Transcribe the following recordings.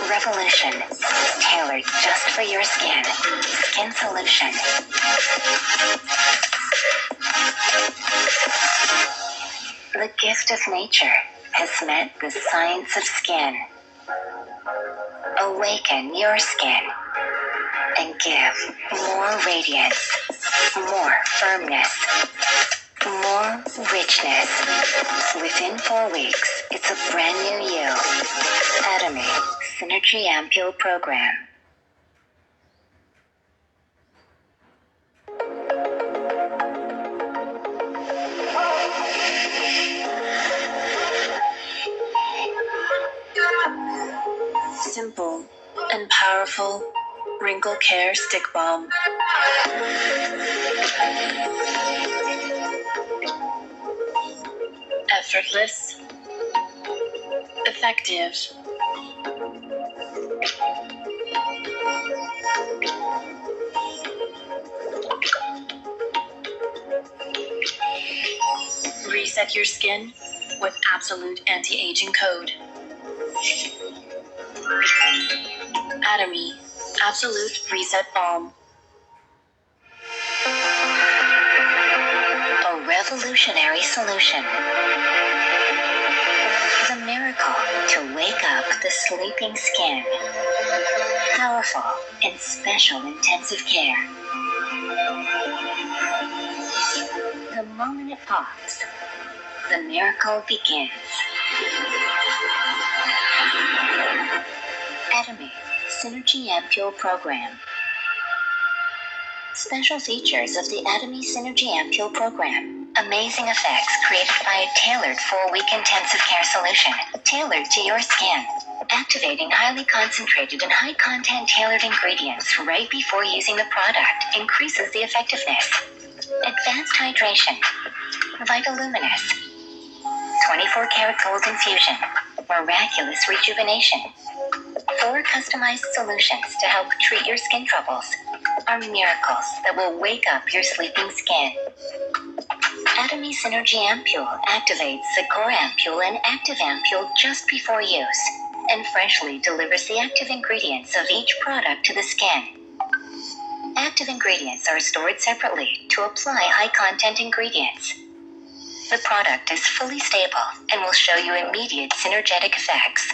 Revolution, tailored just for your skin. Skin Solution. The gift of nature has met the science of skin. Awaken your skin and give more radiance, more firmness, more richness. Within 4 weeks, it's a brand new you. Atomy Synergy Ampule Program. Simple and powerful wrinkle care stick balm. Effortless, effective, reset your skin with absolute anti-aging code. Atomy Absolute Reset Balm. A revolutionary solution. The miracle to wake up the sleeping skin. Powerful and special intensive care. The moment it pops, the miracle begins. Atomy Synergy Ampule Program. Special features of the Atomy Synergy Ampule Program. Amazing effects created by a tailored 4-week intensive care solution, tailored to your skin. Activating highly concentrated and high-content tailored ingredients right before using the product increases the effectiveness. Advanced hydration. Vitoluminous. 24-karat gold infusion. Miraculous rejuvenation. 4 customized solutions to help treat your skin troubles are miracles that will wake up your sleeping skin. Atomy Synergy Ampule activates the Core Ampule and Active Ampule just before use and freshly delivers the active ingredients of each product to the skin. Active ingredients are stored separately to apply high-content ingredients. The product is fully stable and will show you immediate synergetic effects.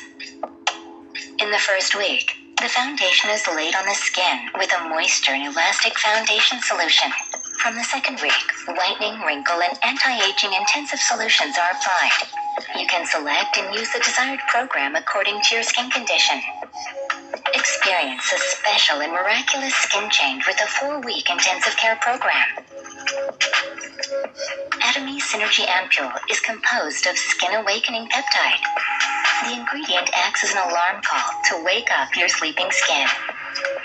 In the first week, the foundation is laid on the skin with a moisture and elastic foundation solution. From the second week, whitening, wrinkle, and anti-aging intensive solutions are applied. You can select and use the desired program according to your skin condition. Experience a special and miraculous skin change with a 4-week intensive care program. Atomy Synergy Ampule is composed of Skin Awakening Peptide. The ingredient acts as an alarm call to wake up your sleeping skin.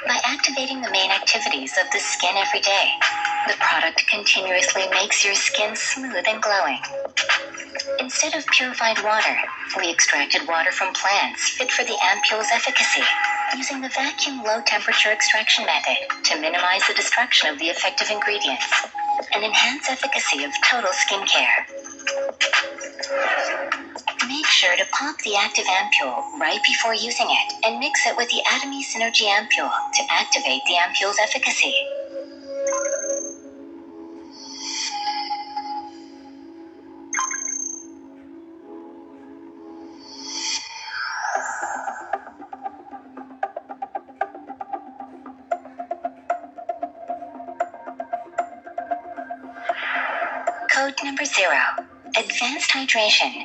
By activating the main activities of the skin every day, the product continuously makes your skin smooth and glowing. Instead of purified water, we extracted water from plants fit for the ampule's efficacy, using the vacuum low-temperature extraction method to minimize the destruction of the effective ingredients and enhance efficacy of total skincare. Make sure to pop the active ampule right before using it and mix it with the Atomy Synergy Ampule to activate the ampule's efficacy. Code number 0. Advanced hydration.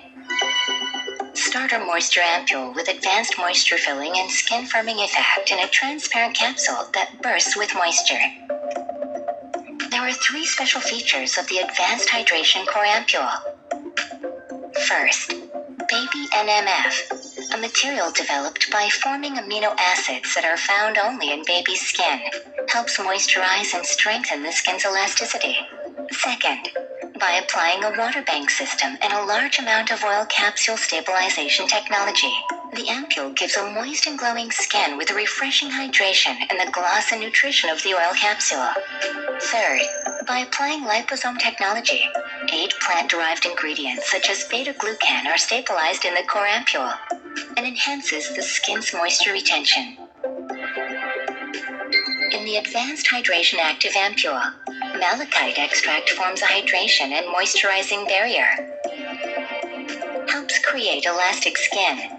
Starter moisture ampule with advanced moisture filling and skin firming effect in a transparent capsule that bursts with moisture. There are 3 special features of the advanced hydration core ampule. First, Baby NMF, a material developed by forming amino acids that are found only in baby's skin, helps moisturize and strengthen the skin's elasticity. Second, by applying a water bank system and a large amount of oil capsule stabilization technology, the ampule gives a moist and glowing skin with a refreshing hydration and the gloss and nutrition of the oil capsule. Third, by applying liposome technology, 8 plant-derived ingredients such as beta-glucan are stabilized in the core ampule and enhances the skin's moisture retention. In the Advanced Hydration Active Ampule, malachite extract forms a hydration and moisturizing barrier. Helps create elastic skin.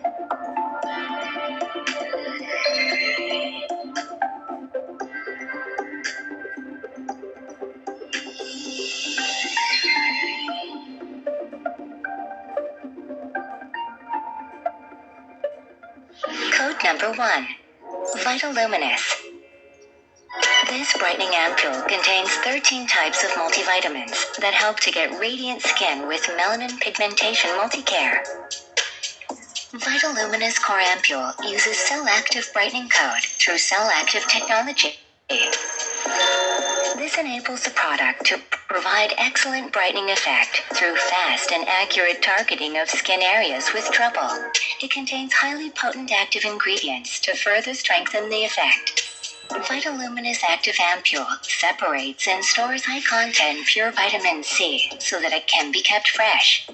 Code number 1. Vitaluminous. This brightening ampule contains 13 types of multivitamins that help to get radiant skin with melanin pigmentation multicare. Vitaluminous core ampule uses cell-active brightening code through cell-active technology. This enables the product to provide excellent brightening effect through fast and accurate targeting of skin areas with trouble. It contains highly potent active ingredients to further strengthen the effect. Vitaluminous Active Ampule separates and stores high-content pure vitamin C so that it can be kept fresh.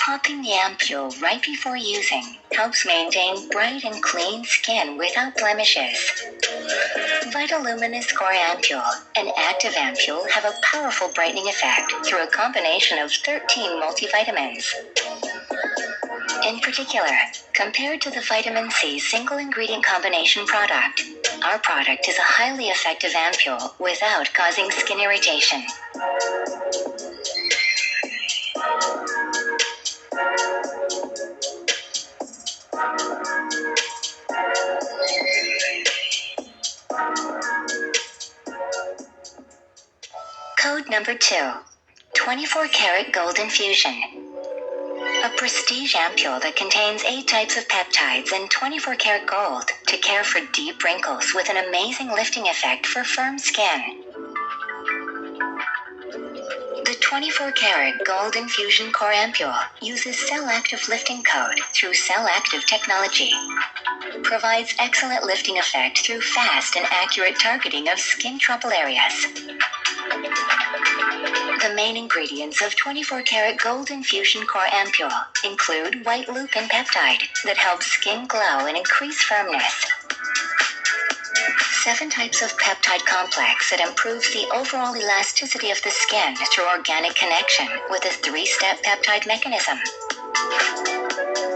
Popping the ampule right before using helps maintain bright and clean skin without blemishes. Vitaluminous Core Ampule and Active Ampule have a powerful brightening effect through a combination of 13 multivitamins. In particular, compared to the vitamin C single-ingredient combination product, our product is a highly effective ampule without causing skin irritation. Code number 2. 24 karat gold infusion. A prestige ampule that contains 8 types of peptides and 24 karat gold to care for deep wrinkles with an amazing lifting effect for firm skin. The 24 karat gold infusion core ampule uses cell-active lifting code through cell-active technology. Provides excellent lifting effect through fast and accurate targeting of skin trouble areas. The main ingredients of 24 karat gold infusion core ampule include white lupin peptide that helps skin glow and increase firmness. 7 types of peptide complex that improves the overall elasticity of the skin through organic connection with a 3-step peptide mechanism.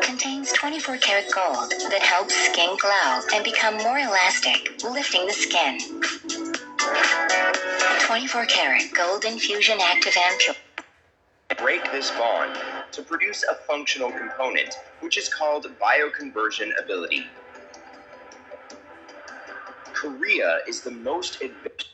Contains 24 karat gold that helps skin glow and become more elastic, lifting the skin. 24 karat gold infusion active ampule. Break this bond to produce a functional component, which is called bioconversion ability. Korea is the most advanced.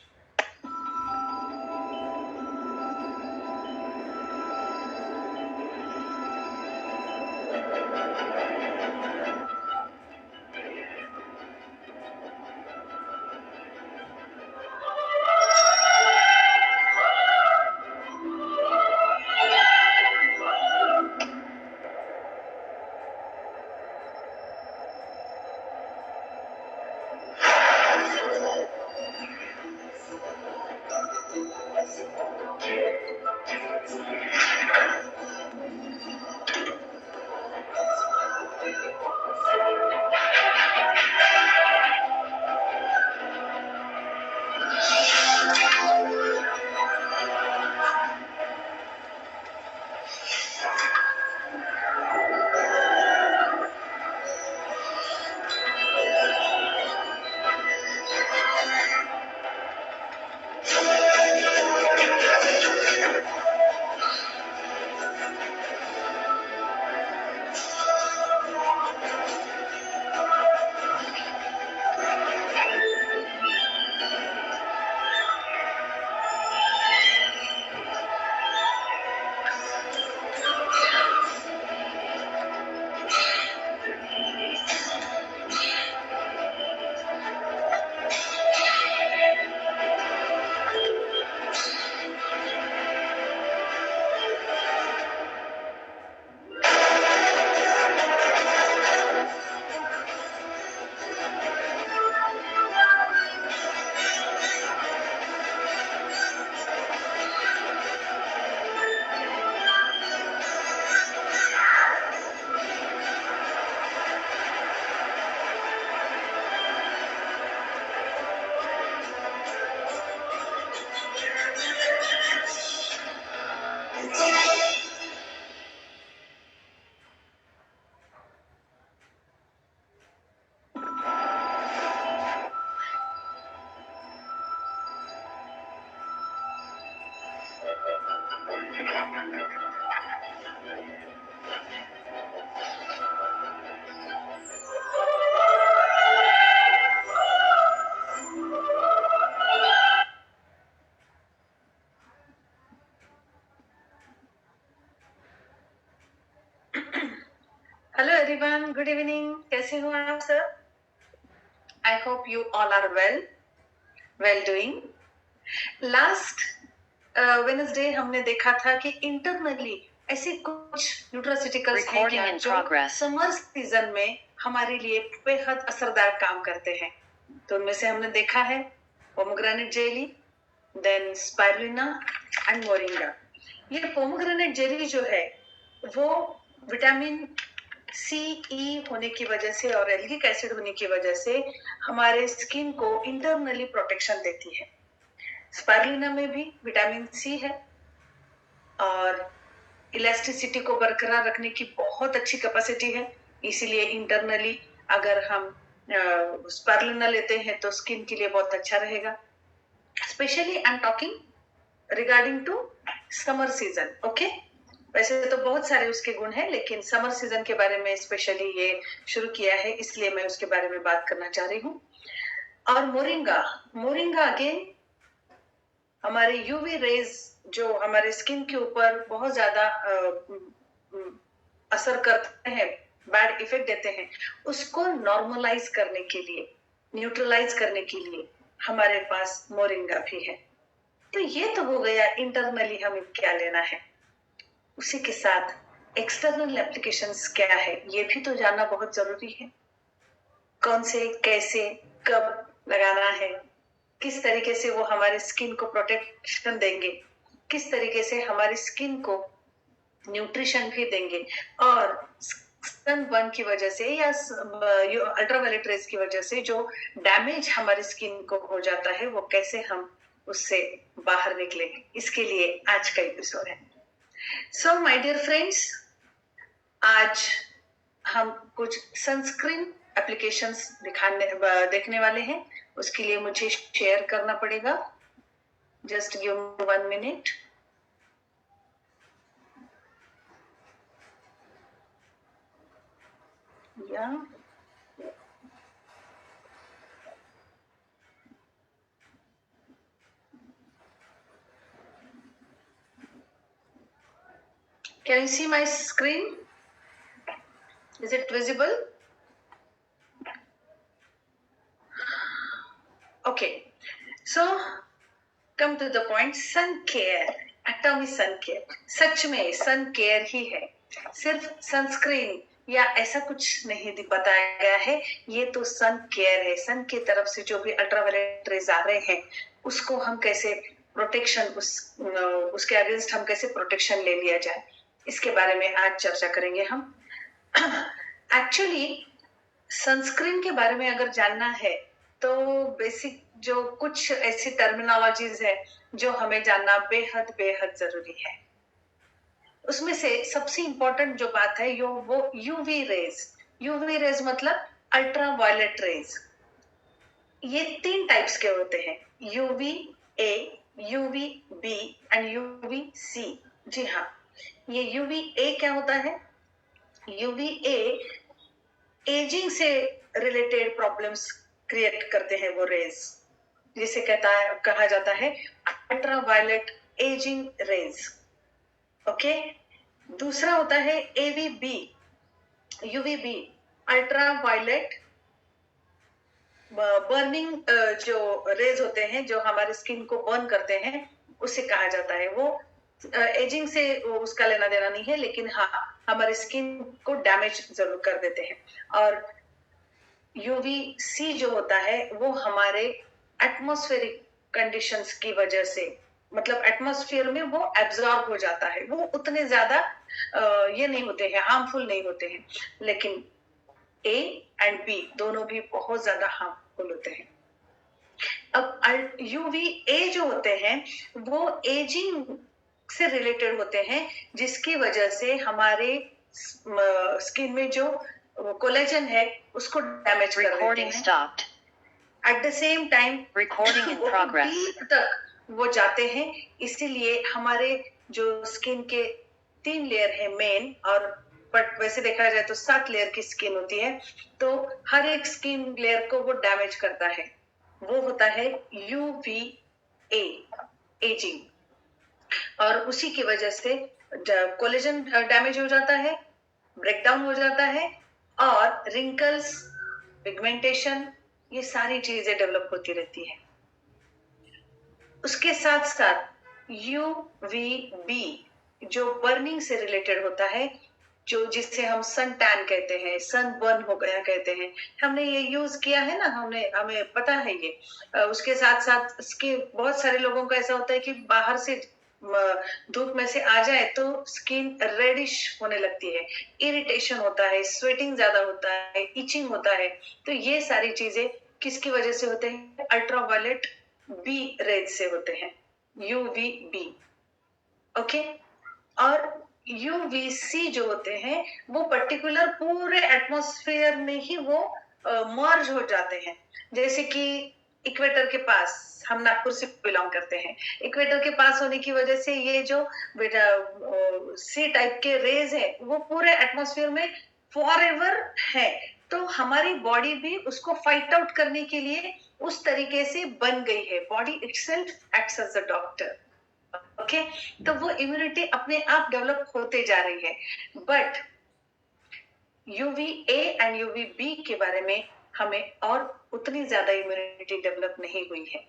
Good evening, कैसे हो आप sir? I hope you all are well doing. Last Wednesday हमने देखा था कि internally ऐसे कुछ nutraceuticals हैं क्या जो समर सीजन में हमारे लिए बेहद असरदार काम करते हैं। तो उनमें से हमने देखा है pomegranate jelly, then spirulina and moringa. ये पोमोग्रेनेट जेली जो है वो विटामिन सी ई होने की वजह से और एल्गिक एसिड होने की वजह से हमारे स्किन को इंटरनली प्रोटेक्शन देती है। स्पाइरुलिना में भी विटामिन सी है और इलास्टिसिटी को बरकरार रखने की बहुत अच्छी कैपेसिटी है, इसीलिए इंटरनली अगर हम स्पाइरुलिना लेते हैं तो स्किन के लिए बहुत अच्छा रहेगा। Specially I am talking regarding to summer season. Okay, वैसे तो बहुत सारे उसके गुण हैं, लेकिन समर सीजन के बारे में स्पेशली ये शुरू किया है, इसलिए मैं उसके बारे में बात करना चाह रही हूँ। और मोरिंगा अगेन हमारे यूवी रेज जो हमारे स्किन के ऊपर बहुत ज्यादा असर करते हैं, बैड इफेक्ट देते हैं, उसको नॉर्मलाइज करने के लिए, न्यूट्रलाइज करने के लिए हमारे पास मोरिंगा भी है। तो ये तो हो गया इंटरनली हमें क्या लेना है। उसी के साथ एक्सटर्नल एप्लीकेशंस क्या है ये भी तो जानना बहुत जरूरी है। कौन से, कैसे, कब लगाना है, किस तरीके से वो हमारे स्किन को प्रोटेक्शन देंगे, किस तरीके से हमारी स्किन को न्यूट्रिशन भी देंगे, और सनबर्न की वजह से या अल्ट्रावायलेट रेज की वजह से जो डैमेज हमारी स्किन को हो जाता है वो कैसे हम उससे बाहर निकलेंगे, इसके लिए आज का एपिसोड है। सो माय डियर फ्रेंड्स, आज हम कुछ सनस्क्रीन एप्लीकेशंस देखने वाले हैं। उसके लिए मुझे शेयर करना पड़ेगा। Just give me 1 minute. या Can you see my screen? Is it visible? Okay, so come to the point. Sun care, Atomy sun care, सच में सन केयर ही है, सिर्फ सनस्क्रीन या ऐसा कुछ नहीं बताया गया है। ये तो सन केयर है। सन की तरफ से जो भी अल्ट्रावायलेट रेज आ रहे हैं उसको हम कैसे प्रोटेक्शन, उसके अगेंस्ट हम कैसे प्रोटेक्शन ले लिया जाए, इसके बारे में आज चर्चा करेंगे हम। एक्चुअली सनस्क्रीन के बारे में अगर जानना है तो बेसिक जो कुछ ऐसी टर्मिनोलॉजीज है जो हमें जानना बेहद बेहद जरूरी है। उसमें से सबसे इंपॉर्टेंट जो बात है वो यूवी रेज मतलब अल्ट्रावायलेट रेज। ये 3 टाइप्स के होते हैं, UV A, UV B and UV C. जी हाँ, ये यूवी ए क्या होता है? यूवी ए एजिंग से रिलेटेड प्रॉब्लम्स क्रिएट करते हैं वो रेज, जिसे कहा जाता है अल्ट्रावायलेट एजिंग रेज। ओके, दूसरा होता है यूवीबी अल्ट्रावायलेट बर्निंग, जो रेज होते हैं जो हमारे स्किन को बर्न करते हैं, उसे कहा जाता है। वो एजिंग से उसका लेना देना नहीं है, लेकिन हाँ हमारे स्किन को डैमेज जरूर कर देते हैं। और यूवी सी जो होता है वो हमारे एटमॉस्फेरिक कंडीशंस की वजह से, मतलब एटमॉस्फेयर में वो एब्जॉर्ब हो जाता है, वो उतने ज्यादा ये नहीं होते हैं, हार्मफुल नहीं होते हैं। लेकिन ए एंड बी दोनों भी बहुत ज्यादा हार्मफुल होते हैं। अब यूवी ए जो होते हैं वो एजिंग से रिलेटेड होते हैं, जिसकी वजह से हमारे स्किन में जो कोलेजन है उसको डैमेज कर देते हैं। At the same time Recording in progress. तक वो जाते हैं, इसीलिए हमारे जो स्किन के 3 लेयर है मेन, और बट वैसे देखा जाए तो 7 लेयर की स्किन होती है, तो हर एक स्किन लेयर को वो डैमेज करता है। वो होता है यूवी ए, एजिंग, और उसी की वजह से कोलेजन डैमेज हो जाता है, ब्रेकडाउन हो जाता है, और रिंकल्स, पिगमेंटेशन, ये सारी चीजें डेवलप होती रहती है। उसके साथ साथ यूवीबी जो बर्निंग से रिलेटेड होता है, जो जिसे हम सन टैन कहते हैं, सन बर्न हो गया कहते हैं, हमने ये यूज किया है ना, हमें पता है ये। उसके साथ साथ इसके बहुत सारे लोगों का ऐसा होता है कि बाहर से धूप में से आ जाए तो स्किन रेडिश होने लगती है, इरिटेशन होता है, स्वेटिंग ज्यादा होता है, इचिंग होता है। तो ये सारी चीजें किसकी वजह से होते हैं? अल्ट्रावायलेट बी रेज से होते हैं, यूवीबी। ओके। और यूवीसी जो होते हैं वो पर्टिकुलर पूरे एटमॉस्फेयर में ही वो मर्ज हो जाते हैं। जैसे कि इक्वेटर के पास, हम नागपुर से बिलोंग करते हैं, इक्वेटर के पास होने की वजह से ये जो सी टाइप के रेज है वो पूरे एटमॉस्फेयर में फॉरएवर है। तो हमारी बॉडी भी उसको फाइट आउट करने के लिए उस तरीके से बन गई है। Body itself acts as a doctor. Okay. तो वो इम्यूनिटी अपने आप डेवलप होते जा रही है। बट यूवीए एंड यूवीबी के बारे में हमें और उतनी ज्यादा इम्यूनिटी डेवलप नहीं हुई है।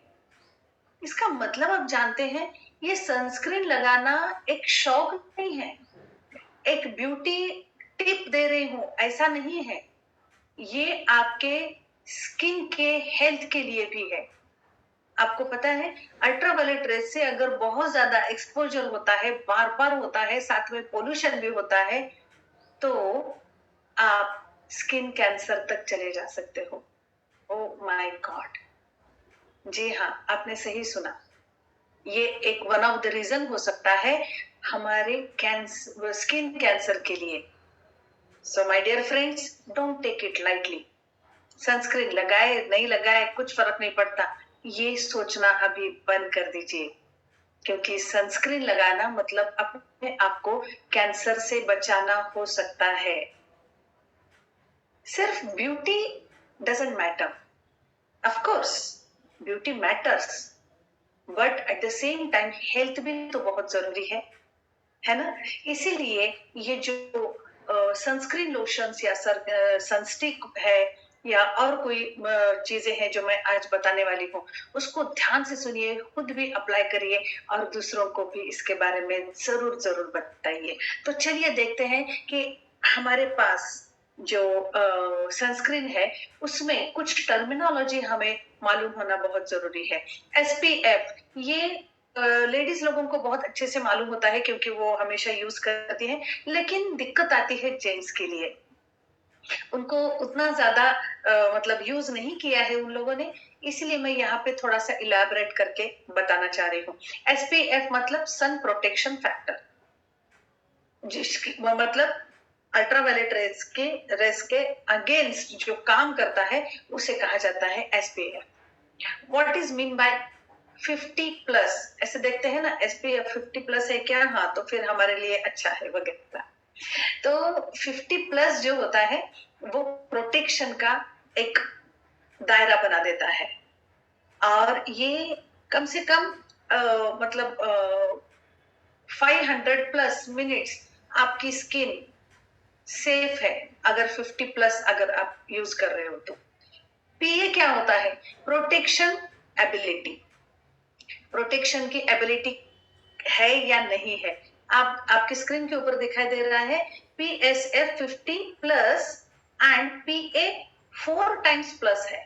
इसका मतलब आप जानते हैं, ये सनस्क्रीन लगाना एक शौक नहीं है, एक ब्यूटी टिप दे रही हूं ऐसा नहीं है, ये आपके स्किन के हेल्थ के लिए भी है। आपको पता है अल्ट्रावायलेट रेज से अगर बहुत ज्यादा एक्सपोजर होता है, बार बार होता है, साथ में पोल्यूशन भी होता है, तो आप स्किन कैंसर तक चले जा सकते हो। Oh my God! जी हाँ, आपने सही सुना। ये एक वन ऑफ द रीजन हो सकता है हमारे स्किन कैंसर के लिए। So my dear friends, don't take it lightly. Sunscreen लगाए नहीं लगाए कुछ फर्क नहीं पड़ता, ये सोचना अभी बंद कर दीजिए, क्योंकि सनस्क्रीन लगाना मतलब अपने आप को कैंसर से बचाना हो सकता है। सिर्फ beauty doesn't matter, of course beauty matters, but at the same time health भी तो बहुत जरूरी है ना। इसीलिए ये जो सनस्क्रीन लोशंस या सनस्टिक है या और कोई चीजें हैं जो मैं आज बताने वाली हूँ, उसको ध्यान से सुनिए, खुद भी अप्लाई करिए और दूसरों को भी इसके बारे में जरूर जरूर बताइए। तो चलिए देखते हैं कि हमारे पास जो सनस्क्रीन है उसमें कुछ टर्मिनोलॉजी हमें मालूम होना बहुत जरूरी है। एसपीएफ, ये लेडीज लोगों को बहुत अच्छे से मालूम होता है क्योंकि वो हमेशा यूज करती हैं, लेकिन दिक्कत आती है जेंट्स के लिए। उनको उतना ज्यादा मतलब यूज नहीं किया है उन लोगों ने, इसलिए मैं यहाँ पे थोड़ा सा इलैबोरेट करके बताना चाह रही हूँ। एसपीएफ मतलब सन प्रोटेक्शन फैक्टर, जिसकी मतलब अल्ट्रावायलेट रेस के अगेंस्ट जो काम करता है उसे कहा जाता है SPF. What is mean by 50+? ऐसे देखते हैं ना, एसपीएफ 50+ है क्या? हाँ, तो फिर हमारे लिए अच्छा है वगैरह। तो 50+ जो होता है वो प्रोटेक्शन का एक दायरा बना देता है, और ये कम से कम मतलब 500+ मिनट्स आपकी स्किन सेफ है अगर 50+ अगर आप यूज कर रहे हो तो। पीए क्या होता है? Protection ability. प्रोटेक्शन की एबिलिटी है या नहीं है, आप आपकी स्क्रीन के ऊपर दिखाई दे रहा है PSF 50+ एंड PA 4x+ है।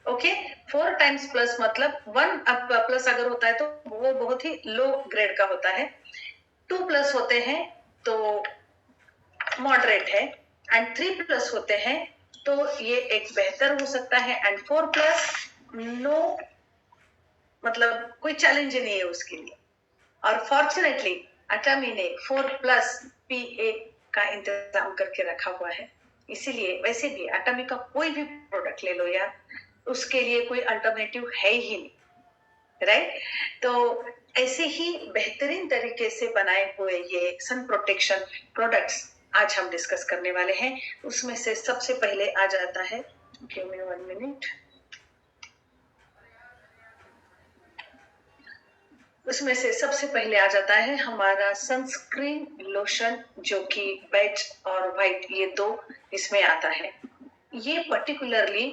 ओके, 4x+ मतलब 1+ अगर होता है तो वो बहुत ही लो ग्रेड का होता है, 2+ होते हैं तो मॉडरेट है, एंड 3+ होते हैं तो ये एक बेहतर हो सकता है, एंड 4+ नो, मतलब कोई चैलेंज नहीं है उसके लिए। और फॉर्चुनेटली अटामी ने 4+ PA का इंतजाम करके रखा हुआ है, इसीलिए वैसे भी अटामी का कोई भी प्रोडक्ट ले लो यार, उसके लिए कोई अल्टरनेटिव है ही नहीं, राइट? तो ऐसे ही बेहतरीन तरीके से बनाए हुए ये सन प्रोटेक्शन प्रोडक्ट्स आज हम डिस्कस करने वाले हैं। उसमें से सबसे पहले आ जाता है, गिव मी 1 मिनट, उसमें से सबसे पहले आ जाता है हमारा सनस्क्रीन लोशन, जो कि बेज और व्हाइट ये दो इसमें आता है। ये पर्टिकुलरली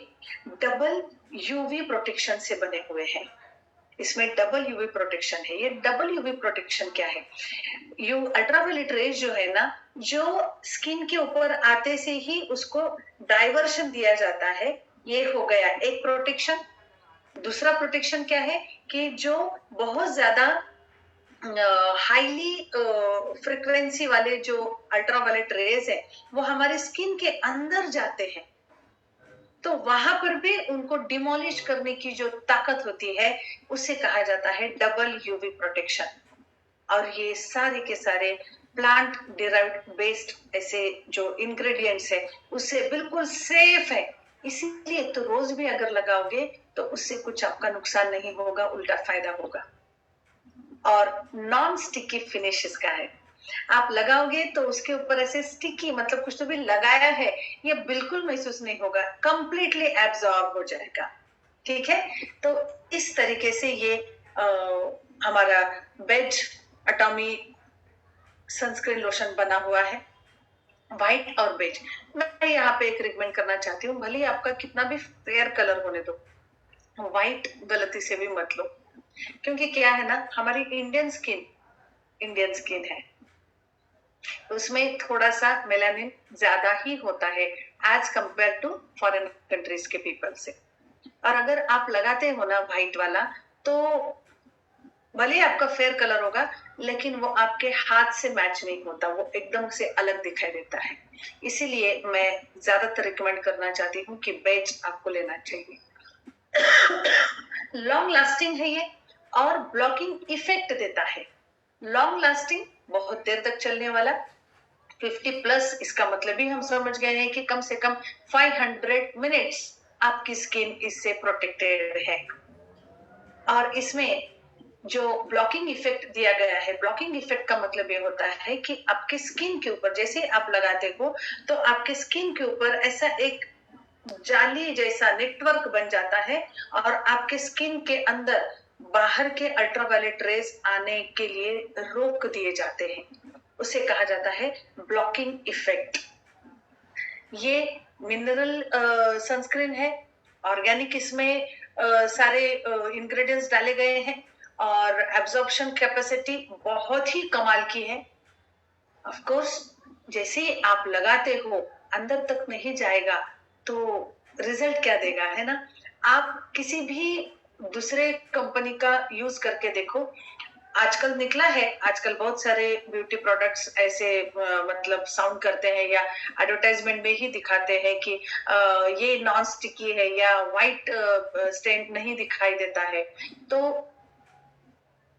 डबल यूवी प्रोटेक्शन से बने हुए हैं। इसमें डबल यूवी प्रोटेक्शन है। ये डबल यूवी प्रोटेक्शन क्या है? यू अल्ट्रावायलेट रेज जो है ना, जो स्किन के ऊपर आते से ही उसको डाइवर्शन दिया जाता है। ये हो गया एक प्रोटेक्शन। दूसरा प्रोटेक्शन क्या है कि जो बहुत ज्यादा हाईली फ्रिक्वेंसी वाले जो अल्ट्रावायलेट रेज है वो हमारे स्किन के अंदर जाते हैं, तो वहां पर भी उनको डिमोलिश करने की जो ताकत होती है उसे कहा जाता है डबल यूवी प्रोटेक्शन। और ये सारे के सारे प्लांट डिराइव्ड बेस्ड ऐसे जो इंग्रेडिएंट्स है उससे बिल्कुल सेफ है। इसीलिए तो रोज भी अगर लगाओगे तो उससे कुछ आपका नुकसान नहीं होगा, उल्टा फायदा होगा। और नॉन स्टिकी फिनिश इसका है। आप लगाओगे तो उसके ऊपर ऐसे स्टिकी, मतलब कुछ तो भी लगाया है, ये बिल्कुल महसूस नहीं होगा, कंप्लीटली एब्जॉर्ब हो जाएगा। ठीक है, तो इस तरीके से ये हमारा बेज एटॉमी सनस्क्रीन लोशन बना हुआ है, व्हाइट और बेज। मैं यहाँ पे एक रिकमेंड करना चाहती हूँ, भले आपका कितना भी फेयर कलर होने दो, व्हाइट गलती से भी मत लो, क्योंकि क्या है ना, हमारी इंडियन स्किन है, उसमें थोड़ा सा मेलानिन ज्यादा ही होता है as compare to foreign countries के पीपल से। और अगर आप लगाते हो ना व्हाइट वाला, तो भले आपका फेयर कलर होगा लेकिन वो आपके हाथ से मैच नहीं होता, वो एकदम से अलग दिखाई देता है। इसीलिए मैं ज्यादातर रिकमेंड करना चाहती हूँ कि बेज आपको लेना चाहिए। लॉन्ग लास्टिंग है ये और ब्लॉकिंग इफेक्ट देता है। लॉन्ग लास्टिंग, बहुत देर तक चलने वाला, 50+ इसका मतलब ही हम समझ गए हैं कि कम से कम 500 मिनट्स आपकी स्किन इससे प्रोटेक्टेड है। और इसमें जो ब्लॉकिंग इफेक्ट दिया गया है, ब्लॉकिंग इफेक्ट का मतलब ये होता है कि आपके स्किन के ऊपर जैसे आप लगाते हो तो आपके स्किन के ऊपर ऐसा एक जाली जैसा नेटवर्क बन जाता है और आपके स्किन के अंदर बाहर के अल्ट्रावायलेट रेज आने के लिए रोक दिए जाते हैं। उसे कहा जाता है ब्लॉकिंग इफेक्ट। ये मिनरल सनस्क्रीन है, ऑर्गेनिक इसमें सारे इंग्रेडिएंट्स डाले गए हैं और एब्जॉर्प्शन कैपेसिटी बहुत ही कमाल की है। ऑफ कोर्स जैसे ही आप लगाते हो अंदर तक नहीं जाएगा तो रिजल्ट क्या देगा, है ना। आप किसी भी दूसरे कंपनी का यूज करके देखो, आजकल निकला है, आजकल बहुत सारे ब्यूटी प्रोडक्ट्स ऐसे मतलब साउंड करते हैं या एडवर्टाइजमेंट में ही दिखाते हैं कि ये नॉन स्टिकी है या व्हाइट स्टेन नहीं दिखाई देता है। तो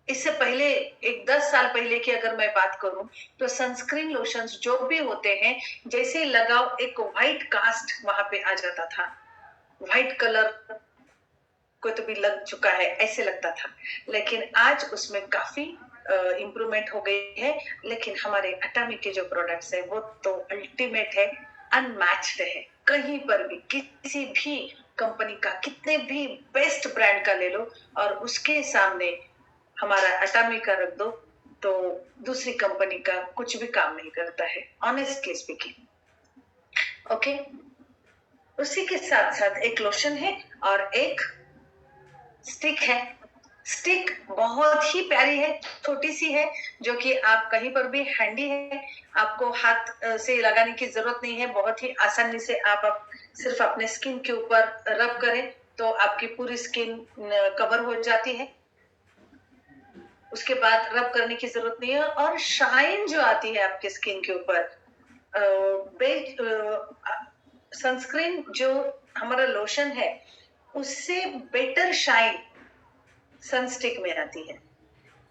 इससे पहले एक 10 साल पहले की अगर मैं बात करूं तो सनस्क्रीन लोशंस जो भी होते हैं, जैसे लगाओ एक व्हाइट कास्ट वहां पे आ जाता था, व्हाइट कलर को तो भी लग चुका है ऐसे लगता था। लेकिन आज उसमें काफी इम्प्रूवमेंट हो गई है। लेकिन हमारे एटॉमी के जो प्रोडक्ट्स है वो तो अल्टीमेट है, अनमैच्ड है। कहीं पर भी किसी भी कंपनी का कितने भी बेस्ट ब्रांड का ले लो और उसके सामने हमारा एटॉमी का रख दो तो दूसरी कंपनी का कुछ भी काम नहीं करता है, ऑनेस्टली स्पीकिंग। ओके, उसी के साथ साथ एक लोशन है और एक स्टिक है। स्टिक बहुत ही प्यारी है, छोटी सी है, जो कि आप कहीं पर भी हैंडी है, आपको हाथ से लगाने की जरूरत नहीं है। बहुत ही आसानी से आप सिर्फ अपने स्किन के ऊपर रब करें तो आपकी पूरी स्किन कवर हो जाती है, उसके बाद रब करने की जरूरत नहीं है। और शाइन जो आती है आपके स्किन के ऊपर, सनस्क्रीन जो हमारा लोशन है उससे बेटर शाइन सनस्टिक में आती है।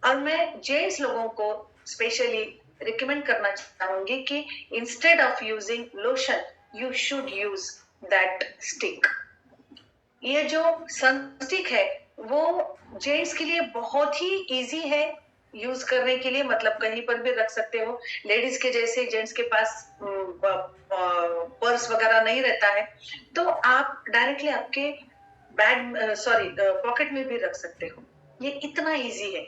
और मैं जेंट्स लोगों को स्पेशली रिकमेंड करना चाहूंगी कि instead of using lotion you should use that stick. ये जो सनस्टिक है वो जेंट्स के लिए बहुत ही इजी है यूज करने के लिए, मतलब कहीं पर भी रख सकते हो। लेडीज के जैसे जेंट्स के पास पर्स वगैरह नहीं रहता है तो आप डायरेक्टली आपके बैग पॉकेट में भी रख सकते हो। ये इतना इजी है।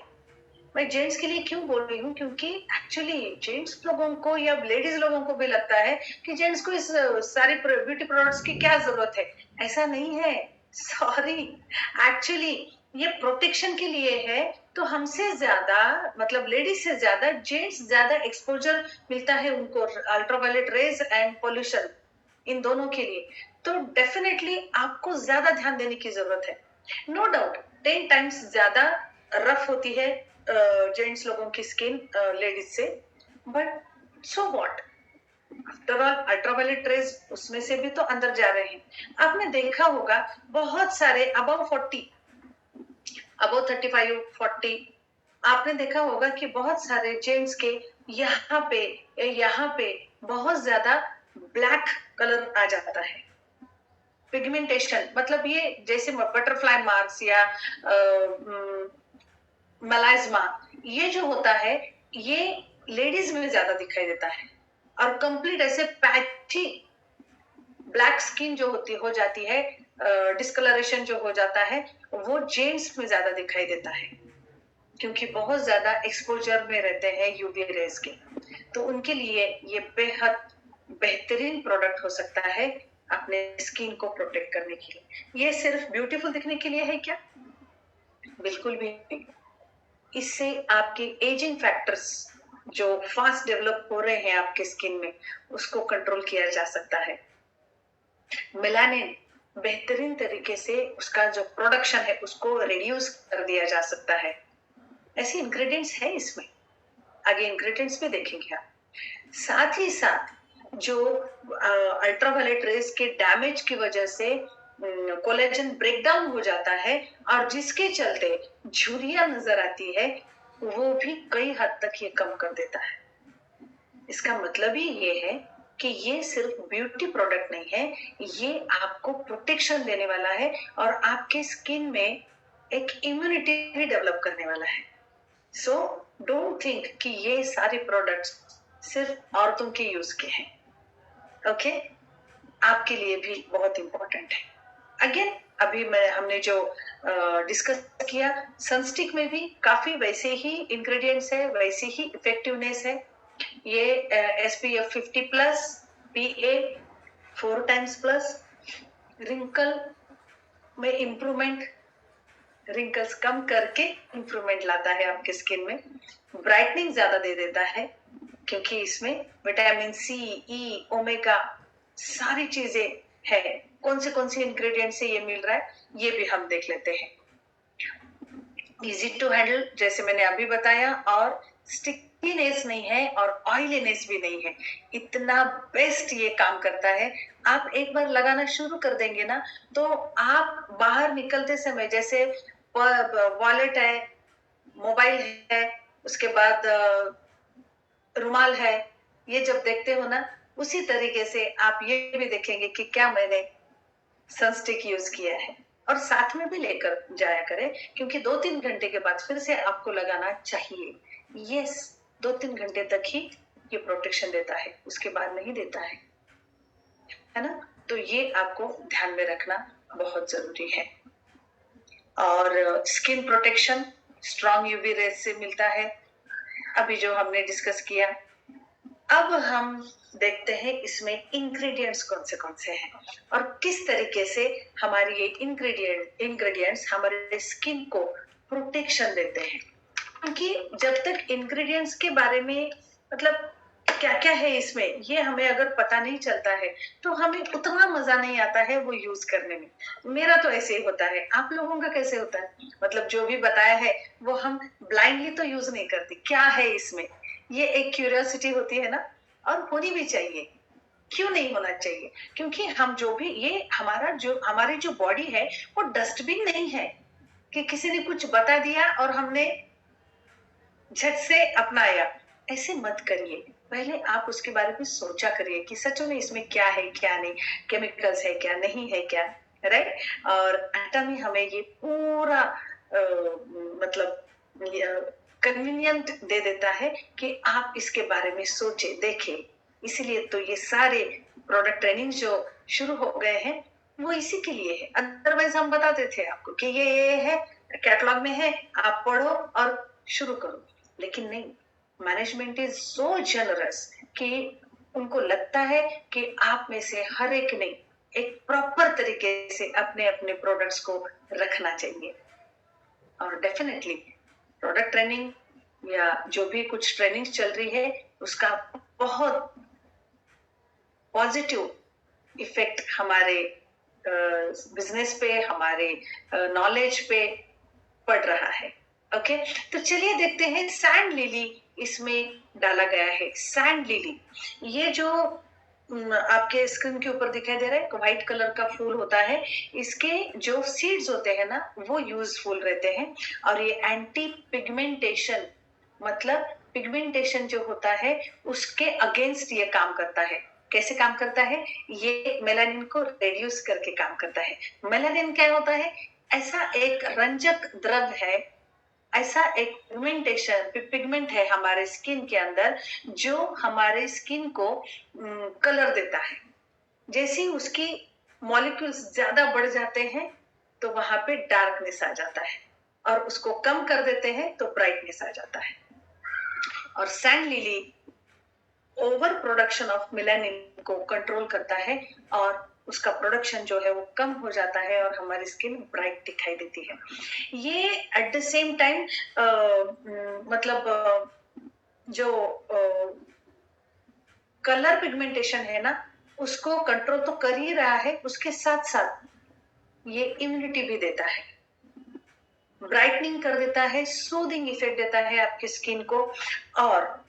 मैं जेंट्स के लिए क्यों बोल रही हूँ, क्योंकि एक्चुअली जेंट्स लोगों को या लेडीज लोगों को भी लगता है कि जेंट्स को इस सारी ब्यूटी प्रोडक्ट्स की क्या जरूरत है। ऐसा नहीं है, सॉरी, एक्चुअली ये प्रोटेक्शन के लिए है। तो हमसे ज्यादा, मतलब लेडीज से ज्यादा जेंट्स ज्यादा एक्सपोजर मिलता है उनको अल्ट्रावायलेट रेज एंड पोल्यूशन, इन दोनों के लिए। तो डेफिनेटली आपको ज्यादा ध्यान देने की जरूरत है। नो डाउट 10 टाइम्स ज्यादा रफ होती है जेंट्स लोगों की स्किन लेडीज से, but so what, after all ultraviolet rays उसमें से भी तो अंदर जा रहे हैं। आपने देखा होगा बहुत सारे अबव 40, अबव 35, 40, आपने देखा होगा कि बहुत सारे जेंट्स के यहाँ पे बहुत ज्यादा ब्लैक कलर आ जाता है। पिगमेंटेशन मतलब ये जैसे बटरफ्लाई मार्क्स या मलाइज्मा, ये जो होता है ये लेडीज में ज्यादा दिखाई देता है। और कंप्लीट ऐसे पैची ब्लैक स्किन जो हो जाती है, डिस्कलरेशन जो हो जाता है, वो जेंट्स में ज्यादा दिखाई देता है, क्योंकि बहुत ज्यादा एक्सपोजर में रहते हैं यूवी रेज के। तो उनके लिए ये बेहद बेहतरीन प्रोडक्ट हो सकता है अपने स्किन को प्रोटेक्ट करने के लिए। ये सिर्फ ब्यूटीफुल दिखने के लिए है क्या? बिल्कुल भी नहीं। इससे आपके एजिंग फैक्टर्स जो फास्ट डेवलप हो रहे हैं आपके स्किन में, उसको कंट्रोल किया जा सकता है। मेलानिन बेहतरीन तरीके से उसका जो प्रोडक्शन है उसको रिड्यूस कर दिया जा सकता है। ऐसे इंग्रेडिएंट्स है इसमें, आगे इंग्रेडिएंट्स भी देखेंगे आप। साथ ही साथ जो अल्ट्रावायलेट रेज के डैमेज की वजह से कोलेजन ब्रेकडाउन हो जाता है और जिसके चलते झुर्रियां नजर आती है, वो भी कई हद तक ये कम कर देता है। इसका मतलब ही ये है कि ये सिर्फ ब्यूटी प्रोडक्ट नहीं है, ये आपको प्रोटेक्शन देने वाला है और आपके स्किन में एक इम्यूनिटी भी डेवलप करने वाला है। सो डोंट थिंक कि ये सारे प्रोडक्ट्स सिर्फ औरतों के यूज के हैं। ओके, आपके लिए भी बहुत इंपॉर्टेंट है। अगेन अभी हमने जो डिस्कस किया, सनस्टिक में भी काफी वैसे ही इंग्रेडिएंट्स है, वैसे ही इफेक्टिवनेस है। ये SPF 50+, PA 4 times plus, wrinkle में इम्प्रूवमेंट, रिंकल्स कम करके इम्प्रूवमेंट लाता है आपके स्किन में। ब्राइटनिंग ज्यादा दे देता है क्योंकि इसमें विटामिन सी, ई, ओमेगा सारी चीजें है। कौन से इंग्रेडिएंट से ये मिल रहा है ये भी हम देख लेते हैं। इजी टू हैंडल जैसे मैंने अभी बताया, और स्टिकीनेस नहीं है और ऑयलीनेस भी नहीं है। इतना बेस्ट ये काम करता है। आप एक बार लगाना शुरू कर देंगे ना, तो आप बाहर निकलते समय जैसे वॉलेट है, मोबाइल है, उसके बाद रुमाल है, ये जब देखते हो ना, उसी तरीके से आप ये भी देखेंगे कि क्या मैंने सनस्टिक यूज किया है। और साथ में भी लेकर जाया करें, क्योंकि 2-3 घंटे के बाद फिर से आपको लगाना चाहिए। ये 2-3 घंटे तक ही ये प्रोटेक्शन देता है, उसके बाद नहीं देता है ना। तो ये आपको ध्यान में रखना बहुत जरूरी है। और skin protection strong UV rays से मिलता है, अभी जो हमने डिस्कस किया। अब हम देखते हैं इसमें इंग्रेडिएंट्स कौन से हैं और किस तरीके से हमारी ये इंग्रेडिएंट्स हमारे स्किन को प्रोटेक्शन देते हैं। क्योंकि जब तक इंग्रेडिएंट्स के बारे में, मतलब क्या क्या है इसमें, ये हमें अगर पता नहीं चलता है तो हमें उतना मजा नहीं आता है वो यूज करने में। मेरा तो ऐसे ही होता है, आप लोगों का कैसे होता है? मतलब जो भी बताया है वो हम ब्लाइंडली तो यूज नहीं करते, क्या है इसमें, ये एक क्यूरियोसिटी होती है ना, और होनी भी चाहिए। क्यों नहीं होना चाहिए? क्योंकि हम जो भी, ये हमारी जो बॉडी है वो डस्टबिन नहीं है कि किसी ने कुछ बता दिया और हमने झट से अपनाया। ऐसे मत करिए, पहले आप उसके बारे में सोचा करिए कि सच में इसमें क्या है क्या नहीं, केमिकल्स है क्या नहीं है क्या, राइट। और एटॉमी हमें ये पूरा मतलब कन्वीनियंट दे देता है कि आप इसके बारे में सोचे देखें। इसीलिए तो ये सारे प्रोडक्ट ट्रेनिंग जो शुरू हो गए हैं वो इसी के लिए है। अदरवाइज हम बताते थे आपको कि ये है, कैटलॉग में है, आप पढ़ो और शुरू करो, लेकिन नहीं, मैनेजमेंट इज सो जनरस कि उनको लगता है कि आप में से हर एक ने एक प्रॉपर तरीके से अपने अपने प्रोडक्ट्स को रखना चाहिए। और डेफिनेटली प्रोडक्ट ट्रेनिंग या जो भी कुछ ट्रेनिंग चल रही है उसका बहुत पॉजिटिव इफेक्ट हमारे बिजनेस पे, हमारे नॉलेज पे पड़ रहा है। ओके, तो चलिए देखते हैं सैंड लिली इसमें डाला गया है। सैंड लिली ये जो आपके स्क्रीन के ऊपर दिखाई दे रहा है, व्हाइट कलर का फूल होता है। इसके जो सीड्स होते हैं ना वो यूजफुल रहते हैं और ये एंटी पिगमेंटेशन, मतलब पिगमेंटेशन जो होता है उसके अगेंस्ट ये काम करता है। कैसे काम करता है? ये मेलानिन को रिड्यूस करके काम करता है। मेलानिन क्या होता है? ऐसा एक रंजक द्रव है, ऐसा एक पिगमेंट है हमारे स्किन के अंदर जो हमारे स्किन को कलर देता है। जैसे ही उसकी मॉलिक्यूल्स ज्यादा बढ़ जाते हैं तो वहां पे डार्कनेस आ जाता है और उसको कम कर देते हैं तो ब्राइटनेस आ जाता है। और sand lily over production of melanin को कंट्रोल करता है और उसका प्रोडक्शन जो है वो कम हो जाता है और हमारी स्किन ब्राइट दिखाई देती है। ये एट द सेम टाइम मतलब जो कलर पिगमेंटेशन है ना उसको कंट्रोल तो कर ही रहा है, उसके साथ साथ ये इम्यूनिटी भी देता है, ब्राइटनिंग कर देता है, सूदिंग इफेक्ट देता है आपकी स्किन को। और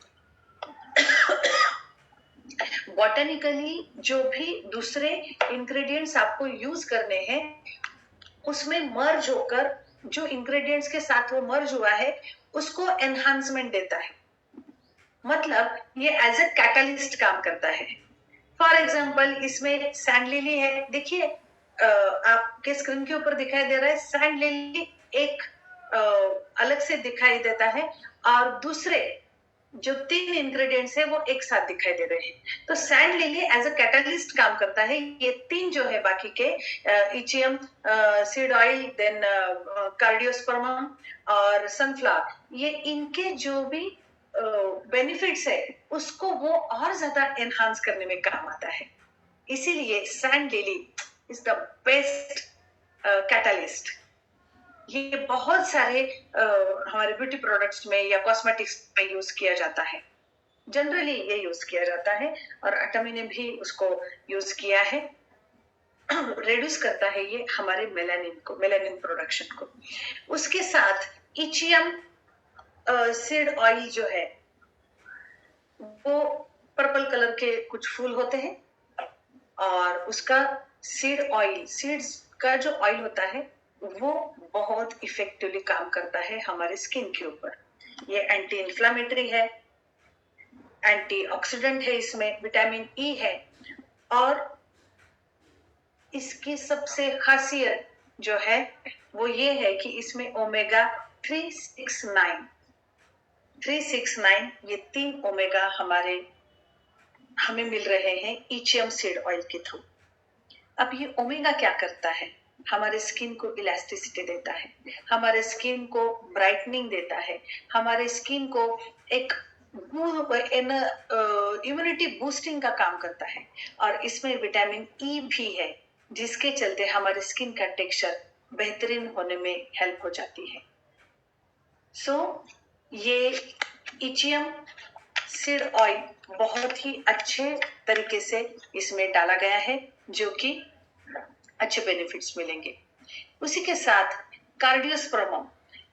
बॉटनिकली जो भी दूसरे इंग्रेडिएंट्स आपको यूज करने हैं उसमें मर्ज होकर जो इंग्रेडिएंट्स के साथ वो मर्ज हुआ है उसको एनहांसमेंट देता है, मतलब ये एज ए कैटलिस्ट काम करता है। फॉर एग्जाम्पल इसमें सैंड लिली है, देखिए आपके स्क्रीन के ऊपर दिखाई दे रहा है सैंड लिली एक अलग से दिखाई देता है और दूसरे जो 3 इंग्रेडिएंट्स है वो एक साथ दिखाई दे रहे हैं। तो sand lily as a catalyst काम करता है। ये 3 जो है बाकी के echium seed oil, then cardiospermum और सनफ्लावर, ये इनके जो भी बेनिफिट्स है उसको वो और ज्यादा एनहांस करने में काम आता है। इसीलिए sand lily is the best catalyst. ये बहुत सारे हमारे ब्यूटी प्रोडक्ट्स में या कॉस्मेटिक्स में यूज किया जाता है, जनरली ये यूज किया जाता है और अटमी ने भी उसको यूज किया है। रिड्यूस करता है ये हमारे मेलानिन को, मेलानिन प्रोडक्शन को। उसके साथ इचियम सीड ऑयल जो है वो पर्पल कलर के कुछ फूल होते हैं और उसका सीड ऑयल, सीड्स का जो ऑयल होता है वो बहुत इफेक्टिवली काम करता है हमारे स्किन के ऊपर। ये एंटी इन्फ्लामेटरी है, एंटीऑक्सीडेंट है, इसमें विटामिन ई है और इसकी सबसे खासियत जो है वो ये है कि इसमें ओमेगा 369 ये 3 ओमेगा हमें मिल रहे हैं इचियम सीड ऑयल के थ्रू। अब ये ओमेगा क्या करता है? हमारे स्किन को इलास्टिसिटी देता है, हमारे स्किन को ब्राइटनिंग देता है, हमारे स्किन को एक इम्यूनिटी बूस्टिंग का काम करता है और इसमें विटामिन ई भी है जिसके चलते हमारे स्किन का टेक्सचर बेहतरीन होने में हेल्प हो जाती है। सो ये इचियम सीड ऑयल बहुत ही अच्छे तरीके से इसमें डाला गया है जो कि अच्छे बेनिफिट्स मिलेंगे। उसी के साथ कार्डियोस्पर्मम,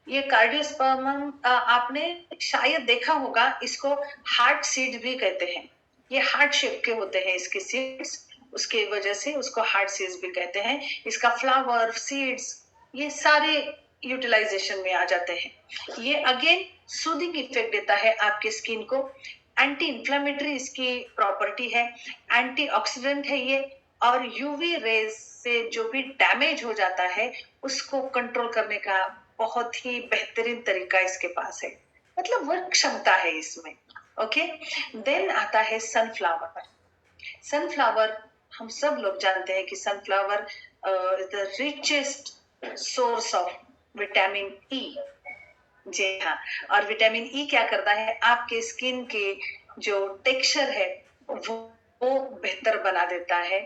ये कार्डियोस्पर्मम आपने शायद देखा होगा, इसको हार्ट सीड भी कहते हैं। ये हार्ट शेप के होते हैं इसके सीड्स, उसके वजह से उसको हार्ट सीड्स भी कहते हैं। इसका फ्लावर, सीड्स, ये सारे यूटिलाइजेशन में आ जाते हैं। ये अगेन सूदिंग इफेक्ट देता है आपके स्किन को, एंटी इंफ्लेमेटरी इसकी प्रॉपर्टी है, एंटीऑक्सीडेंट है ये और यूवी रेज से जो भी डैमेज हो जाता है उसको कंट्रोल करने का बहुत ही बेहतरीन तरीका इसके पास है, मतलब वर्क क्षमता है इसमें। ओके, देन आता है सनफ्लावर। सनफ्लावर हम सब लोग जानते हैं कि sunflower is the richest source of vitamin E जी हाँ, और विटामिन ई क्या करता है, आपके स्किन के जो टेक्सचर है वो बेहतर बना देता है।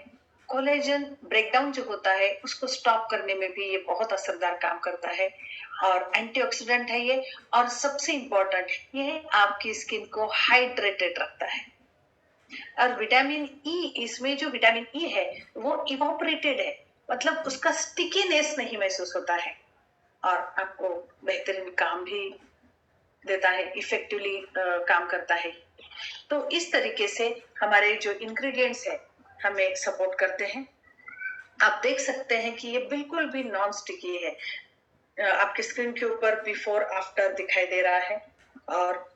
कोलेजन ब्रेकडाउन जो होता है उसको स्टॉप करने में भी ये बहुत असरदार काम करता है, और एंटीऑक्सीडेंट है ये, और सबसे इम्पोर्टेंट ये आपकी स्किन को हाइड्रेटेड रखता है। और विटामिन ई, इसमें जो विटामिन ई है वो इवोपरेटेड है, मतलब उसका स्टिकीनेस नहीं महसूस होता है, और आपको बेहतरीन काम भी देता है, इफेक्टिवली काम करता है। तो इस तरीके से हमारे जो इंग्रेडिएंट्स है हमें सपोर्ट करते हैं। आप देख सकते हैं कि ये बिल्कुल भी नॉन स्टिकी है। आपके स्क्रीन के ऊपर बिफोर आफ्टर दिखाई दे रहा है, और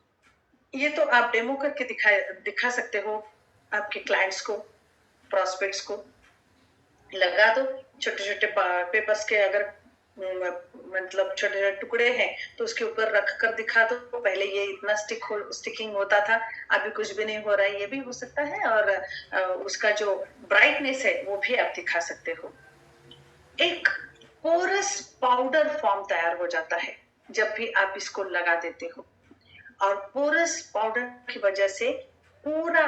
ये तो आप डेमो करके दिखा सकते हो आपके क्लाइंट्स को, प्रोस्पेक्ट्स को। लगा दो छोटे छोटे पेपर्स के, अगर मतलब छोटे छोटे टुकड़े हैं तो उसके ऊपर रख कर दिखा दो। पहले ये इतना स्टिकिंग होता था, अभी कुछ भी नहीं हो रहा है, ये भी हो सकता है। और उसका जो ब्राइटनेस है वो भी आप दिखा सकते हो। एक पोरस पाउडर फॉर्म तैयार हो जाता है जब भी आप इसको लगा देते हो, और पोरस पाउडर की वजह से पूरा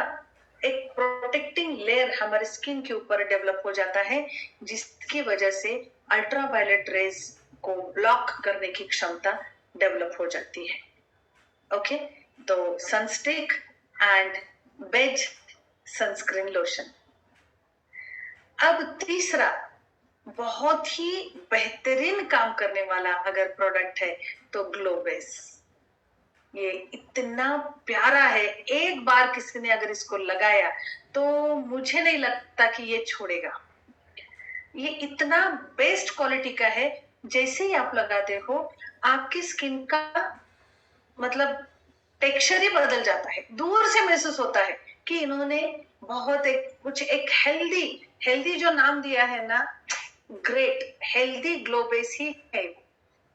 एक प्रोटेक्टिंग लेयर हमारे स्किन के ऊपर डेवलप हो जाता है, जिसकी वजह से अल्ट्रावायलेट रेज को ब्लॉक करने की क्षमता डेवलप हो जाती है। ओके, तो सनस्टिक एंड बेज सनस्क्रीन लोशन। अब तीसरा बहुत ही बेहतरीन काम करने वाला अगर प्रोडक्ट है तो ग्लोबेस। ये इतना प्यारा है, एक बार किसी ने अगर इसको लगाया तो मुझे नहीं लगता कि ये छोड़ेगा। ये इतना बेस्ट क्वालिटी का है, जैसे ही आप लगाते हो आपकी स्किन का मतलब टेक्सचर ही बदल जाता है। दूर से महसूस होता है कि इन्होंने बहुत एक हेल्दी जो नाम दिया है ना, ग्रेट हेल्दी ग्लोबेस ही है।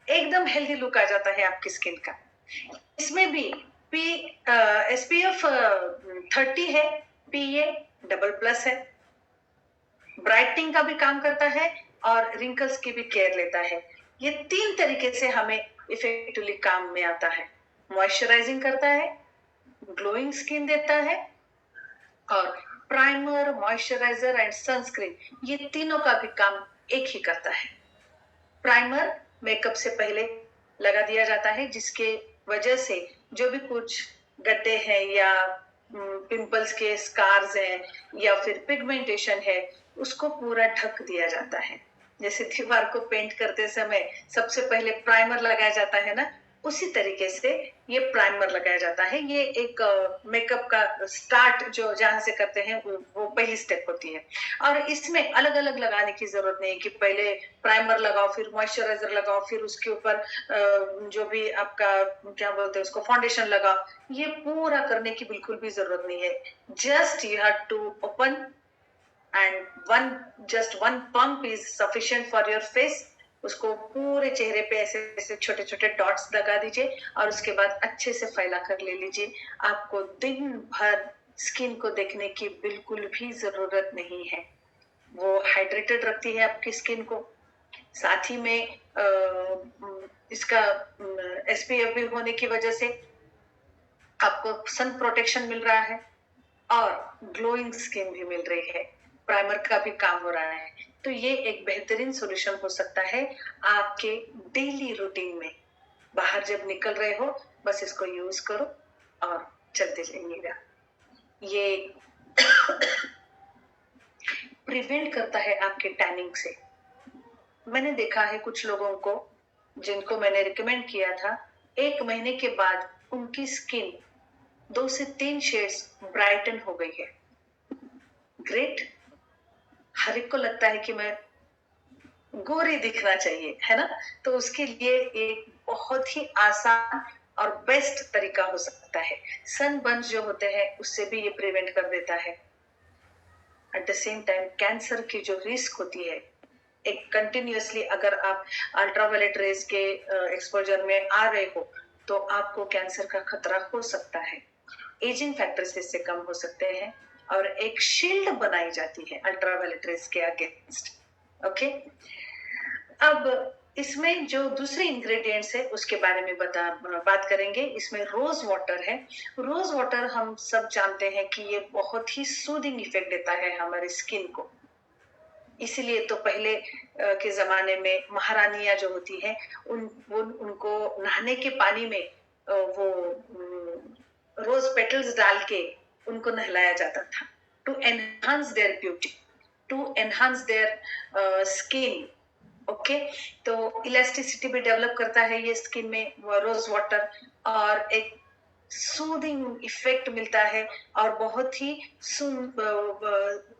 एकदम हेल्दी लुक आ जाता है आपकी स्किन का। इसमें भी SPF 30 है, PA डबल प्लस है, ब्राइटनिंग का भी काम करता है और रिंकल्स की भी केयर लेता है। ये 3 तरीके से हमें इफेक्टिवली काम में आता है। मॉइस्चराइजिंग करता है, ग्लोइंग स्किन देता है, और प्राइमर, मॉइस्चराइजर एंड सनस्क्रीन, ये तीनों का भी काम एक ही करता है। प्राइमर मेकअप से पहले लगा दिया जाता है, जिसके वजह से जो भी कुछ गड्ढे हैं या पिंपल्स के स्कार्स हैं या फिर पिगमेंटेशन है, उसको पूरा ढक दिया जाता है। जैसे दीवार को पेंट करते समय सबसे पहले प्राइमर लगाया जाता है ना, उसी तरीके से ये प्राइमर लगाया जाता है। ये एक मेकअप का स्टार्ट जो जहां से करते हैं वो पहली स्टेप होती है। और इसमें अलग अलग लगाने की जरूरत नहीं कि पहले प्राइमर लगाओ फिर मॉइस्चराइजर लगाओ फिर उसके ऊपर जो भी आपका क्या बोलते हैं उसको फाउंडेशन लगाओ। ये पूरा करने की बिल्कुल भी जरूरत नहीं है। Just you have to open and just one pump is sufficient for your face। उसको पूरे चेहरे पे ऐसे ऐसे छोटे छोटे डॉट्स लगा दीजिए और उसके बाद अच्छे से फैला कर ले लीजिए। आपको दिन भर स्किन को देखने की बिल्कुल भी जरूरत नहीं है। वो हाइड्रेटेड रखती है आपकी स्किन को, साथ ही में इसका SPF भी होने की वजह से आपको सन प्रोटेक्शन मिल रहा है और ग्लोइंग स्किन भी मिल रही है, प्राइमर का भी काम हो रहा है। तो ये एक बेहतरीन सॉल्यूशन हो सकता है आपके डेली रूटीन में। बाहर जब निकल रहे हो बस इसको यूज करो और चलते जाइएगा। ये प्रिवेंट करता है आपके टैनिंग से। मैंने देखा है कुछ लोगों को जिनको मैंने रिकमेंड किया था, 1 महीने के बाद उनकी स्किन 2 से 3 शेड्स ब्राइटन हो गई है। ग्रेट। हर एक को लगता है कि मैं गोरी दिखना चाहिए, है ना? तो उसके लिए एक बहुत ही आसान और बेस्ट तरीका हो सकता है। सनबर्न्स जो होते हैं उससे भी ये प्रिवेंट कर देता है। At the same time cancer की जो रिस्क होती है, एक कंटिन्यूअसली अगर आप अल्ट्रावायलेट रेज के एक्सपोजर में आ रहे हो तो आपको कैंसर का खतरा हो सकता है। एजिंग फैक्टर्स इससे कम हो सकते हैं और एक शील्ड बनाई जाती है अल्ट्रावायलेट रेज के अगेंस्ट। ओके, अब इसमें जो दूसरे इंग्रेडिएंट्स है उसके बारे में बात करेंगे। इसमें रोज वाटर है। रोज वाटर हम सब जानते हैं कि ये बहुत ही सूदिंग इफेक्ट देता है हमारे स्किन को। इसीलिए तो पहले के जमाने में महारानियां जो होती हैं उनको नहाने के पानी में वो रोज पेटल्स डाल के उनको नहलाया जाता था, to enhance their beauty, to enhance their skin. Okay, तो इलास्टिसिटी भी डेवलप करता है ये स्किन में रोज वाटर, और एक सूदिंग इफेक्ट मिलता है, और बहुत ही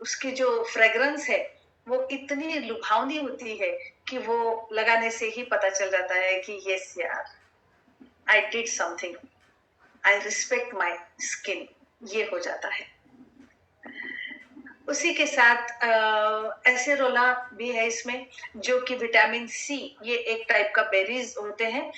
उसकी जो फ्रेग्रेंस है वो इतनी लुभावनी होती है कि वो लगाने से ही पता चल जाता है कि यस यार, I did something, I respect my skin, ये हो जाता है। उसी के साथ एसेरोला भी है इसमें, जो कि विटामिन सी, ये एक टाइप का बेरीज होते हैं।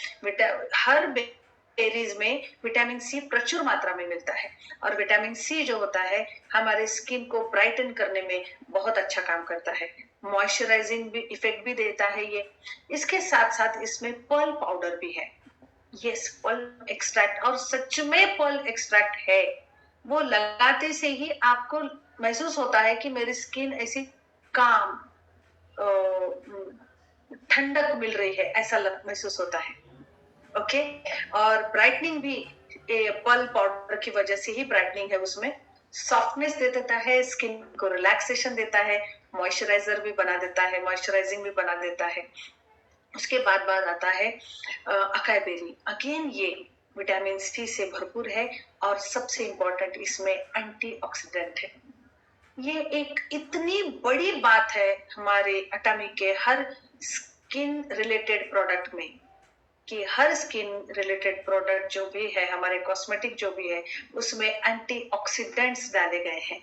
हर बेरीज में विटामिन सी प्रचुर मात्रा में मिलता है, और विटामिन सी जो होता है हमारे स्किन को ब्राइटन करने में बहुत अच्छा काम करता है, मॉइस्चराइजिंग भी इफेक्ट भी देता है ये। इसके साथ साथ इसमें पर्ल पाउडर भी है। यस, पर्ल एक्सट्रैक्ट, और सच में पर्ल एक्सट्रैक्ट है। वो लगाते से ही आपको महसूस होता है कि मेरी स्किन ऐसी काम, ठंडक मिल रही है, ऐसा महसूस होता है। ओके, और ब्राइटनिंग भी पर्ल पाउडर की वजह से ही ब्राइटनिंग है। उसमें सॉफ्टनेस दे देता है, स्किन को रिलैक्सेशन देता है, मॉइस्चराइजर भी बना देता है, मॉइस्चराइजिंग भी बना देता है। उसके बाद आता है अकाई बेरी। अगेन ये विटामिन सी से भरपूर है, और सबसे इंपॉर्टेंट इसमें एंटीऑक्सीडेंट है। ये एक इतनी बड़ी बात है हमारे अटामी के हर स्किन रिलेटेड प्रोडक्ट में, कि हर स्किन रिलेटेड प्रोडक्ट जो भी है, हमारे कॉस्मेटिक जो भी है, उसमें एंटीऑक्सीडेंट्स डाले गए हैं।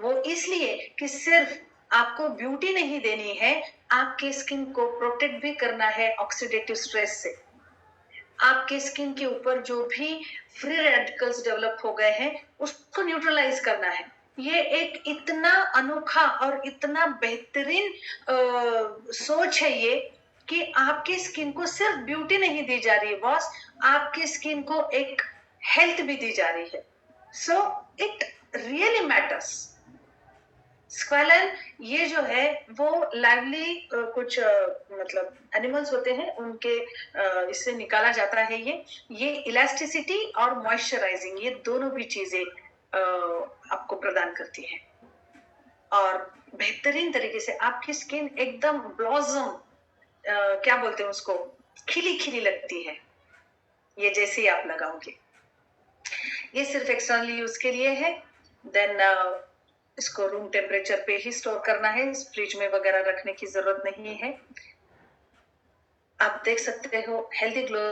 वो इसलिए कि सिर्फ आपको ब्यूटी नहीं देनी है, आपके स्किन को प्रोटेक्ट भी करना है ऑक्सीडेटिव स्ट्रेस से। आपके स्किन के ऊपर जो भी फ्री रेडिकल्स डेवलप हो गए हैं उसको न्यूट्रलाइज करना है। ये एक इतना अनोखा और इतना बेहतरीन सोच है ये, कि आपके स्किन को सिर्फ ब्यूटी नहीं दी जा रही है बॉस, आपके स्किन को एक हेल्थ भी दी जा रही है। So it really matters. स्क्वेलन ये जो है वो लाइवली कुछ मतलब एनिमल्स होते हैं, उनके इससे निकाला जाता है ये इलास्टिसिटी और मॉइस्चराइजिंग, ये दोनों भी चीजें आपको प्रदान करती है, और बेहतरीन तरीके से आपकी स्किन एकदम ब्लॉसम, क्या बोलते हैं उसको, खिली खिली लगती है ये जैसे ही आप लगाओगे। ये सिर्फ एक्सटर्नल यूज के लिए है। देन इसको रूम टेम्परेचर पे ही स्टोर करना है, फ्रिज में वगैरह रखने की जरूरत नहीं है। आप देख सकते हो हेल्दी ग्लो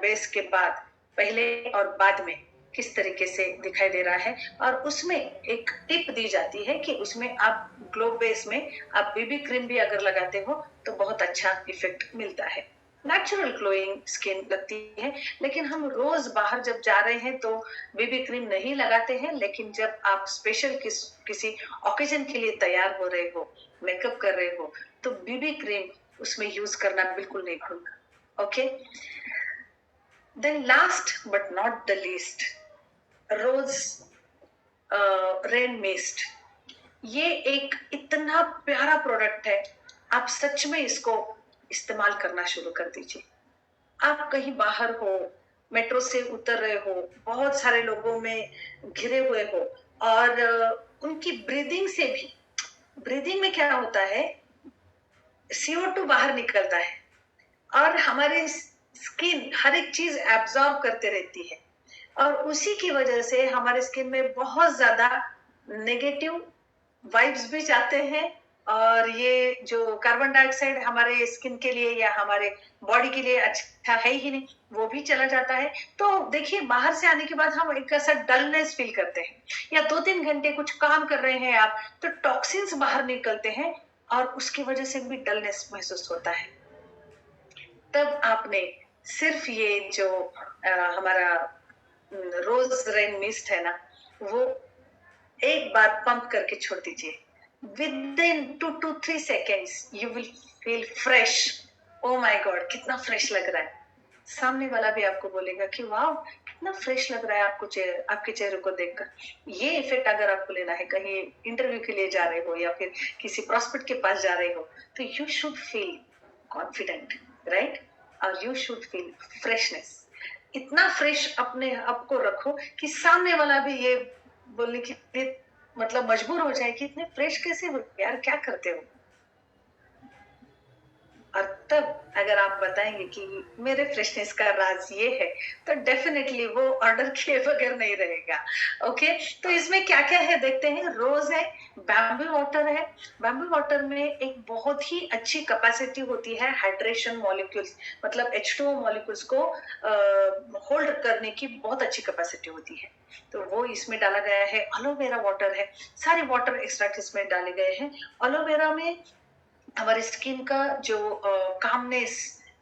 बेस के बाद पहले और बाद में किस तरीके से दिखाई दे रहा है, और उसमें एक टिप दी जाती है कि उसमें आप ग्लो बेस में आप बीबी क्रीम भी अगर लगाते हो तो बहुत अच्छा इफेक्ट मिलता है, नेचुरल ग्लोइंग स्किन लगती है। लेकिन हम रोज बाहर जब जा रहे हैं तो बीबी क्रीम नहीं लगाते हैं, लेकिन जब आप स्पेशल किसी ओकेजन के लिए तैयार हो रहे हो, मेकअप कर रहे हो, तो बीबी क्रीम उसमें यूज करना बिल्कुल नहीं भूलना। Okay, then last but not the least, rose rain mist. ये एक इतना प्यारा प्रोडक्ट है, आप सच में इसको इस्तेमाल करना शुरू कर दीजिए। आप कहीं बाहर हो, मेट्रो से उतर रहे हो, बहुत सारे लोगों में घिरे हुए हो, और उनकी ब्रीदिंग से भी, ब्रीदिंग में क्या होता है, CO2 बाहर निकलता है, और हमारी स्किन हर एक चीज एब्जॉर्ब करते रहती है, और उसी की वजह से हमारे स्किन में बहुत ज्यादा नेगेटिव वाइब्स भी जाते हैं, और ये जो कार्बन डाइऑक्साइड हमारे स्किन के लिए या हमारे बॉडी के लिए अच्छा है ही नहीं, वो भी चला जाता है। तो देखिए, बाहर से आने के बाद हम एक ऐसा डलनेस फील करते हैं, या 2-3 घंटे कुछ काम कर रहे हैं आप, तो टॉक्सिन्स बाहर निकलते हैं, और उसकी वजह से भी डलनेस महसूस होता है। तब आपने सिर्फ ये जो हमारा रोज रेन मिस्ट है ना, वो एक बार पंप करके छोड़ दीजिए। Within 2 to 3 seconds you will feel fresh, oh my God, कितना फ्रेश लग रहा है। सामने वाला भी आपको बोलेगा कि वाह कितना फ्रेश लग रहा है आपको, आपके चेहरे को देखकर। ये इफेक्ट अगर आपको लेना है, कहीं इंटरव्यू के लिए जा रहे हो या फिर किसी प्रॉस्पेक्ट के पास जा रहे हो, तो you should feel confident, right? और यू शुड फील फ्रेशनेस। इतना फ्रेश अपने आप को रखो कि सामने वाला भी ये बोलने के लिए मतलब मजबूर हो जाए कि इतने फ्रेश कैसे हो यार, क्या करते हो। और तब अगर आप बताएंगे कि मेरे फ्रेशनेस का राज ये है, तो डेफिनेटली वो ऑर्डर किए बगैर नहीं रहेगा। ओके, तो इसमें क्या क्या है देखते हैं। रोज है, बैम्बू वाटर है। बैम्बू वाटर में एक बहुत ही अच्छी कैपेसिटी होती है हाइड्रेशन मॉलिक्यूल्स, मतलब H2O मॉलिक्यूल्स को होल्ड करने की बहुत अच्छी कैपेसिटी होती है, तो वो इसमें डाला गया है। एलोवेरा वाटर है, सारे वाटर एक्सट्रैक्ट इसमें डाले गए हैं। एलोवेरा में हमारी स्किन का जो कामनेस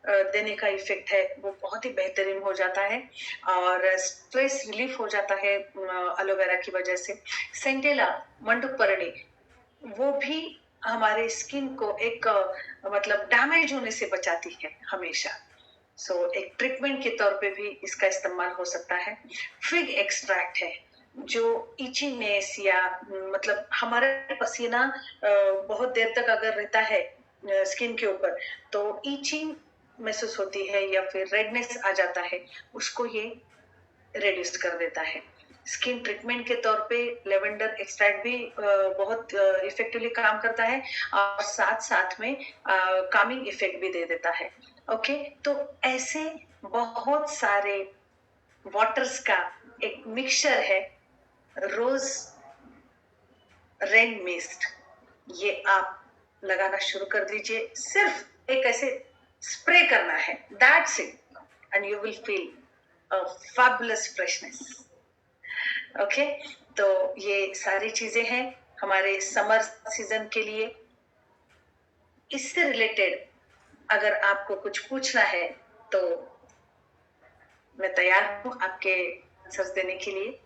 देने का इफेक्ट है वो बहुत ही बेहतरीन हो जाता है, और स्ट्रेस रिलीफ हो जाता है एलोवेरा की वजह से। सेंटेला मंडुपर्णी, वो भी हमारे स्किन को एक मतलब डैमेज होने से बचाती है हमेशा। एक ट्रीटमेंट के तौर पे भी इसका इस्तेमाल हो सकता है। फिग एक्सट्रैक्ट है, जो इचीनेस या मतलब हमारा पसीना बहुत देर तक अगर रहता है स्किन के ऊपर, तो इचिंग महसूस होती है या फिर रेडनेस आ जाता है, उसको ये रिड्यूस कर देता है। स्किन ट्रीटमेंट के तौर पे लेवेंडर एक्सट्रैक्ट भी बहुत इफेक्टिवली काम करता है, और साथ साथ में कामिंग इफेक्ट भी दे देता है। ओके, तो ऐसे बहुत सारे वाटर्स का एक मिक्सचर है रोज रेन मिस्ट। ये आप लगाना शुरू कर दीजिए, सिर्फ एक ऐसे स्प्रे करना है, that's it, and you will feel a fabulous freshness. Okay, तो ये सारी चीजें हैं हमारे समर सीजन के लिए। इससे रिलेटेड अगर आपको कुछ पूछना है तो मैं तैयार हूं आपके आंसर्स देने के लिए।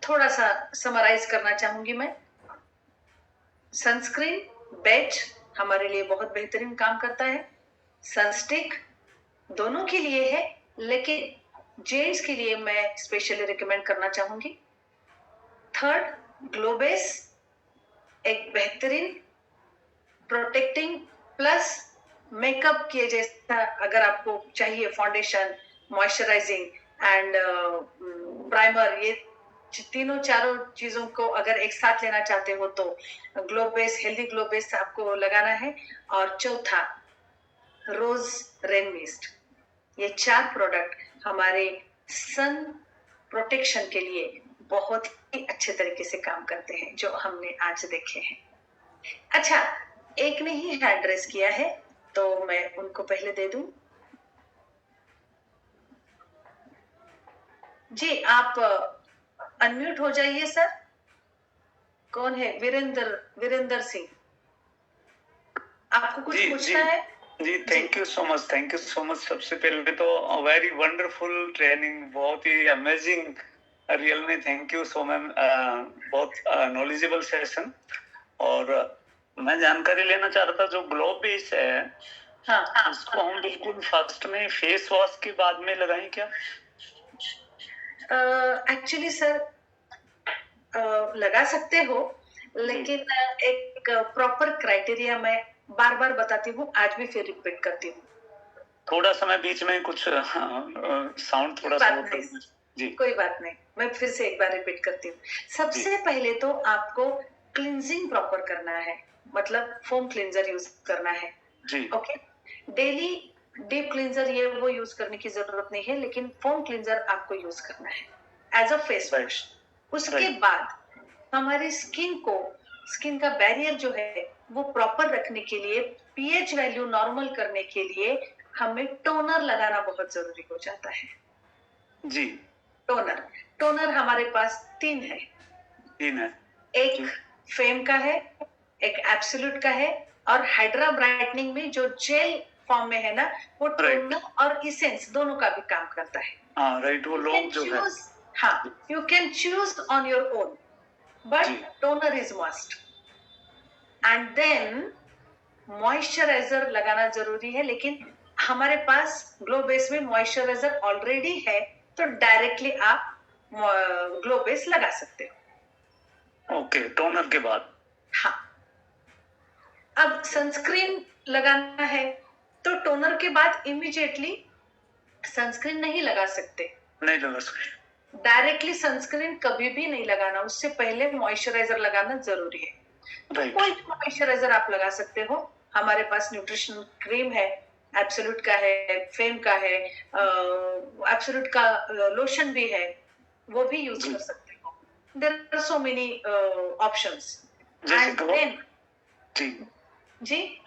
थोड़ा सा समराइज करना चाहूंगी मैं। सनस्क्रीन बेच हमारे लिए बहुत बेहतरीन काम करता है। सनस्टिक दोनों के लिए है, लेकिन जेंट्स के लिए मैं स्पेशली रिकमेंड करना चाहूंगी। थर्ड, ग्लोबेस, एक बेहतरीन प्रोटेक्टिंग प्लस मेकअप के जैसा अगर आपको चाहिए, फाउंडेशन, मॉइस्चराइजिंग एंड प्राइमर, ये तीनों चारों चीजों को अगर एक साथ लेना चाहते हो तो ग्लोबेस, हेल्दी ग्लोबेस आपको लगाना है। और चौथा, रोज रेन मिस्ट। ये 4 प्रोडक्ट हमारे सन प्रोटेक्शन के लिए बहुत ही अच्छे तरीके से काम करते हैं, जो हमने आज देखे हैं। अच्छा, एक ने ही हैंड रेस किया है, तो मैं उनको पहले दे दूं। जी, आप अनम्यूट हो जाइए सर। कौन है? वीरेंद्र सिंह, आपको कुछ पूछना है? जी, थैंक यू सो मच। सबसे पहले तो वेरी वंडरफुल ट्रेनिंग, बहुत ही अमेजिंग, रियल में थैंक यू सो मैम, बहुत नॉलेजेबल सेशन। और मैं जानकारी लेना चाह रहा था, जो ग्लो बेस है, हाँ, उसको हम बिल्कुल फर्स्ट में फेस वॉश के बाद में लगाएं क्या? एक्चुअली सर लगा सकते हो, लेकिन एक प्रॉपर क्राइटेरिया मैं बार बार बताती हूँ, आज भी फिर रिपीट करती हूँ। थोड़ा सा मैं बीच में कुछ साउंड थोड़ा सा जी, कोई बात नहीं, मैं फिर से एक बार रिपीट करती हूँ। सबसे पहले तो आपको क्लींजिंग प्रॉपर करना है, मतलब फोम क्लींजर यूज करना है जी। ओके, डेली डीप क्लींजर ये वो यूज करने की जरूरत नहीं है, लेकिन फोम क्लींजर आपको यूज करना है एज अ फेस वॉश। उसके बाद हमारी स्किन का बैरियर जो है वो प्रॉपर रखने के लिए, पीएच वैल्यू नॉर्मल करने के लिए हमें टोनर लगाना बहुत जरूरी हो जाता है जी। टोनर हमारे पास 3 है। एक फेम का है, एक एब्सोल्यूट का है, और हाइड्रा ब्राइटनिंग में जो जेल फॉर्म में है ना, वो टोनर और इसेंस दोनों का भी काम करता है। राइट, वो लोग जो है, हाँ, you can choose on your own, but toner is must. And then moisturiser लगाना जरूरी है, लेकिन हमारे पास ग्लो बेस में मॉइस्चराइजर ऑलरेडी है, तो डायरेक्टली आप ग्लो बेस लगा सकते हो। ओके, टोनर के बाद। हाँ, अब सनस्क्रीन लगाना है तो टोनर के बाद इमीडिएटली सनस्क्रीन नहीं लगा सकते, नहीं लगा सकते। डायरेक्टली सनस्क्रीन कभी भी नहीं लगाना, उससे पहले मॉइस्चराइजर लगाना जरूरी है। तो कोई मॉइस्चराइजर आप लगा सकते हो, हमारे पास न्यूट्रिशन क्रीम है, एब्सोल्यूट का है, फेम का है, एब्सोल्यूट का लोशन भी है, वो भी यूज कर सकते हो। There are so many options. जी,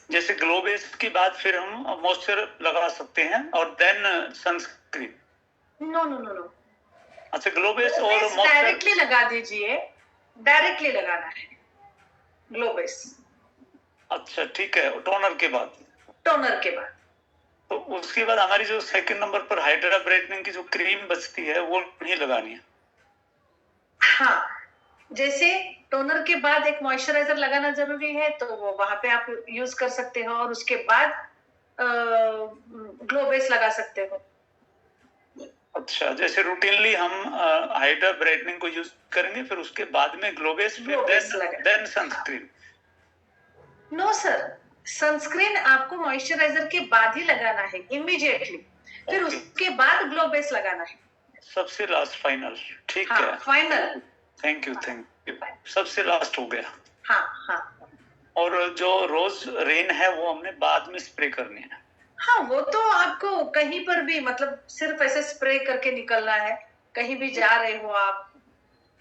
जैसे ग्लो बेस के बाद फिर हम मॉइस्चर लगा सकते हैं और then sunscreen. No no no no, अच्छा, ग्लो बेस और मॉइस्चर डायरेक्टली लगा दीजिए, डायरेक्टली लगाना है ग्लो बेस। अच्छा ठीक है, टोनर के बाद। टोनर के बाद तो उसके बाद हमारी जो सेकंड नंबर पर हाइड्रा ब्राइटनिंग की जो क्रीम बचती है वो नहीं लगानी है। हाँ, जैसे टोनर के बाद एक मॉइस्चराइजर लगाना जरूरी है, तो वो वहां पे आप यूज कर सकते हो, और उसके बाद ग्लो बेस लगा सकते हो। अच्छा, जैसे रूटीनली हम हाइड्रा ब्राइटनिंग को यूज करेंगे, फिर उसके बाद में ग्लो बेस, फिर then sunscreen. No sir, sunscreen आपको मॉइस्चराइजर के बाद ही लगाना है इमीडिएटली, फिर उसके बाद ग्लो बेस लगाना है, सबसे लास्ट, फाइनल। ठीक हाँ, है, फाइनल। थैंक यू, सबसे लास्ट हो गया। हाँ हाँ, और जो रोज रेन है वो हमने बाद में स्प्रे करनी है। हाँ, वो तो आपको कहीं पर भी, मतलब सिर्फ ऐसे स्प्रे करके निकलना है, कहीं भी जा रहे हो आप,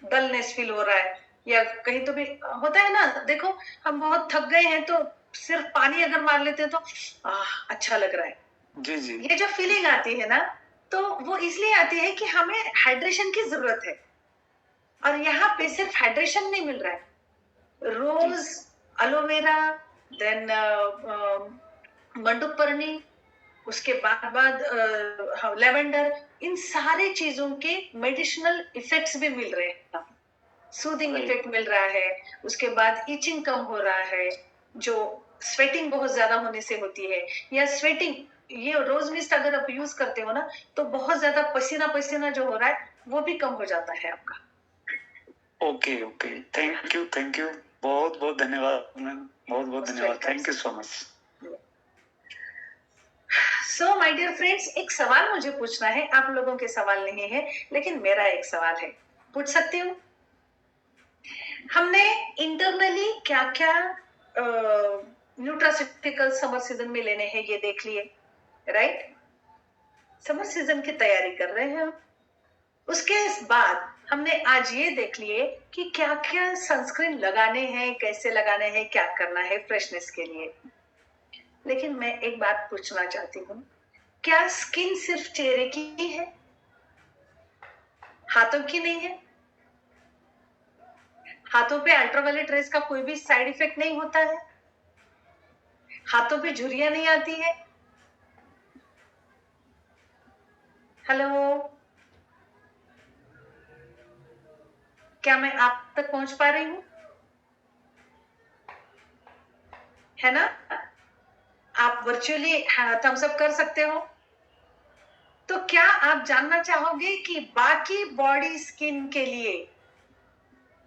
डलनेस फील हो रहा है या कहीं तो भी होता है ना, देखो हम बहुत थक गए हैं तो सिर्फ पानी अगर मार लेते हैं तो अच्छा लग रहा है। जी जी, ये जो फीलिंग आती है ना, तो वो इसलिए आती है कि हमें हाइड्रेशन की जरूरत है, और यहाँ पे सिर्फ हाइड्रेशन नहीं मिल रहा है, रोज, एलोवेरा, देन मंडुपर्णी, उसके बाद लेवेंडर, इन सारे चीजों के मेडिसिनल इफेक्ट्स भी मिल रहे हैं, सूदिंग इफेक्ट मिल रहा है, उसके बाद इचिंग कम हो रहा है, जो स्वेटिंग बहुत ज्यादा होने से होती है, या स्वेटिंग, ये रोज मिस्ट अगर आप यूज करते हो ना, तो बहुत ज्यादा पसीना पसीना जो हो रहा है वो भी कम हो जाता है आपका। ओके ओके, थैंक यू, बहुत बहुत धन्यवाद मैम, बहुत बहुत धन्यवाद, thank you so much. So my dear friends, एक सवाल मुझे पूछना है, आप लोगों के सवाल नहीं है, लेकिन मेरा एक सवाल है, पूछ सकती हूँ? हमने इंटरनली क्या क्या न्यूट्रास्यूटिकल समर सीजन में लेने हैं ये देख लिए, राइट? समर सीजन की तैयारी कर रहे हैं। उसके बाद हमने आज ये देख लिए कि क्या क्या सनस्क्रीन लगाने हैं, कैसे लगाने हैं, क्या करना है फ्रेशनेस के लिए। लेकिन मैं एक बात पूछना चाहती हूँ, क्या स्किन सिर्फ चेहरे की है, हाथों की नहीं है? हाथों पे अल्ट्रावायलेट रेज का कोई भी साइड इफेक्ट नहीं होता है? हाथों पे झुर्रियां नहीं आती है? हेलो, क्या मैं आप तक पहुंच पा रही हूँ? है ना? आप वर्चुअली थम्स अप कर सकते हो। तो क्या आप जानना चाहोगे कि बाकी बॉडी स्किन के लिए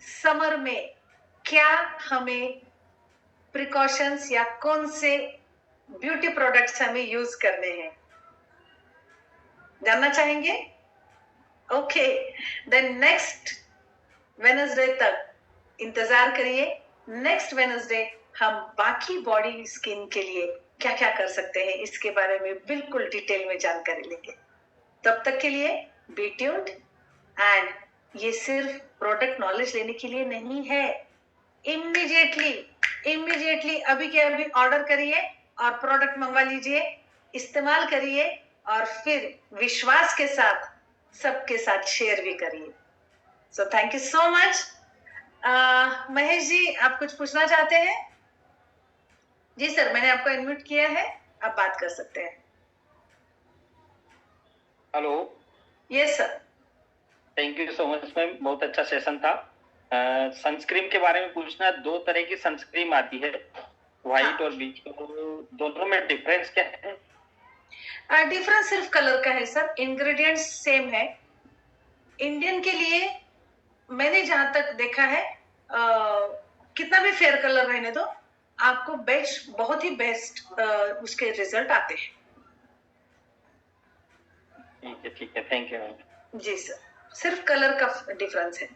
समर में क्या हमें प्रिकॉशंस या कौन से ब्यूटी प्रोडक्ट्स हमें यूज करने हैं? जानना चाहेंगे? ओके, देन नेक्स्ट वेडनेसडे तक इंतजार करिए। नेक्स्ट वेडनेसडे हम बाकी बॉडी स्किन के लिए क्या क्या कर सकते हैं इसके बारे में बिल्कुल डिटेल में जानकारी लेंगे। तब तक के लिए बी ट्यून्ड, एंड ये सिर्फ प्रोडक्ट नॉलेज लेने के लिए नहीं है। इमीडिएटली अभी के अभी ऑर्डर करिए और प्रोडक्ट मंगवा लीजिए, इस्तेमाल करिए और फिर विश्वास के साथ सबके साथ शेयर भी करिए। So thank you so much. Mahesh ji, आप कुछ पूछना चाहते हैं? जी सर, मैंने आपको इनवाइट किया है, आप बात कर सकते हैं। Hello. Yes sir. Thank you so much ma'am, बहुत अच्छा सेशन था। सनस्क्रीन के बारे में पूछना। 2 तरह की सनस्क्रीन आती है, व्हाइट और बीच, तो दोनों में डिफरेंस क्या है? डिफरेंस सिर्फ कलर का है सर, इंग्रेडिएंट्स सेम है। इंडियन के लिए मैंने जहां तक देखा है, कितना भी फेयर कलर रहने दो, आपको बेस्ट, बहुत ही बेस्ट उसके रिजल्ट आते हैं। ठीक है, थैंक यू मैम। जी सर, सिर्फ कलर का डिफरेंस है।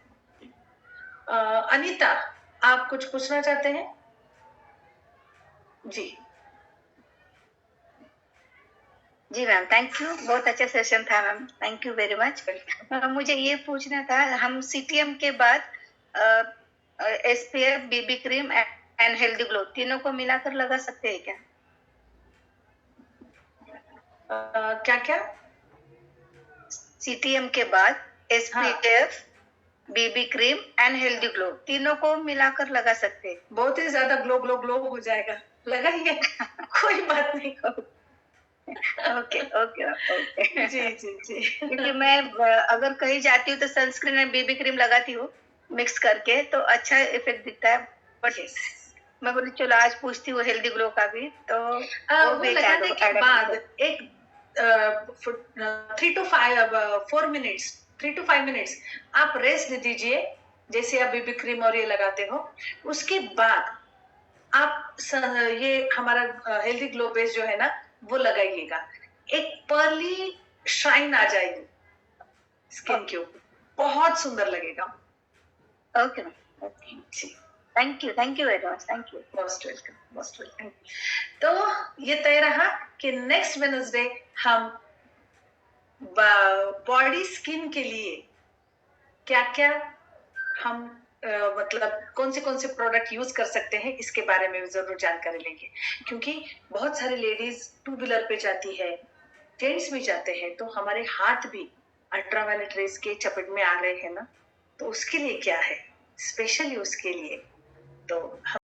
अनीता, आप कुछ पूछना चाहते हैं? जी जी मैम, थैंक यू, बहुत अच्छा सेशन था ma'am, thank you very much. मुझे ये पूछना था, हम सीटीएम के बाद SPF, BB cream and healthy glow तीनों को मिलाकर लगा सकते हैं क्या? क्या क्या? सीटीएम के बाद SPF, BB cream and healthy glow तीनों को मिलाकर लगा सकते हैं? बहुत ही ज्यादा ग्लो ग्लो ग्लो हो जाएगा, लगाइए कोई बात नहीं। Okay okay okay. जी जी जी। क्योंकि मैं अगर कहीं जाती हूँ तो सनस्क्रीन एंड बीबी क्रीम लगाती हूँ मिक्स करके, तो अच्छा इफेक्ट दिखता है। बट मैं बोली चलो आज पूछती हूँ हेल्दी ग्लो का भी, तो वो लगाने के बाद एक 3 to 4 मिनट्स, 3 to 5 मिनट्स आप रेस्ट दे दीजिए, जैसे आप बीबी क्रीम और ये लगाते हो। उसके बाद आप ये हमारा हेल्दी ग्लो बेस जो है ना, वो लगाइएगा, एक पर्ली शाइन आ जाएगी स्किन के ऊपर, बहुत सुंदर लगेगा। ओके जी, thank you very much, thank you. Most welcome, most welcome. तो ये तय रहा कि नेक्स्ट वेडनेसडे हम बॉडी स्किन के लिए क्या क्या हम मतलब कौन से प्रोडक्ट यूज कर सकते हैं, इसके बारे में जरूर जानकारी लेंगे। क्योंकि बहुत सारे लेडीज 2 व्हीलर पे जाती है, जेंट्स भी जाते हैं, तो हमारे हाथ भी अल्ट्रावायलेट रेज के चपेट में आ रहे हैं ना, तो उसके लिए क्या है, स्पेशली उसके लिए तो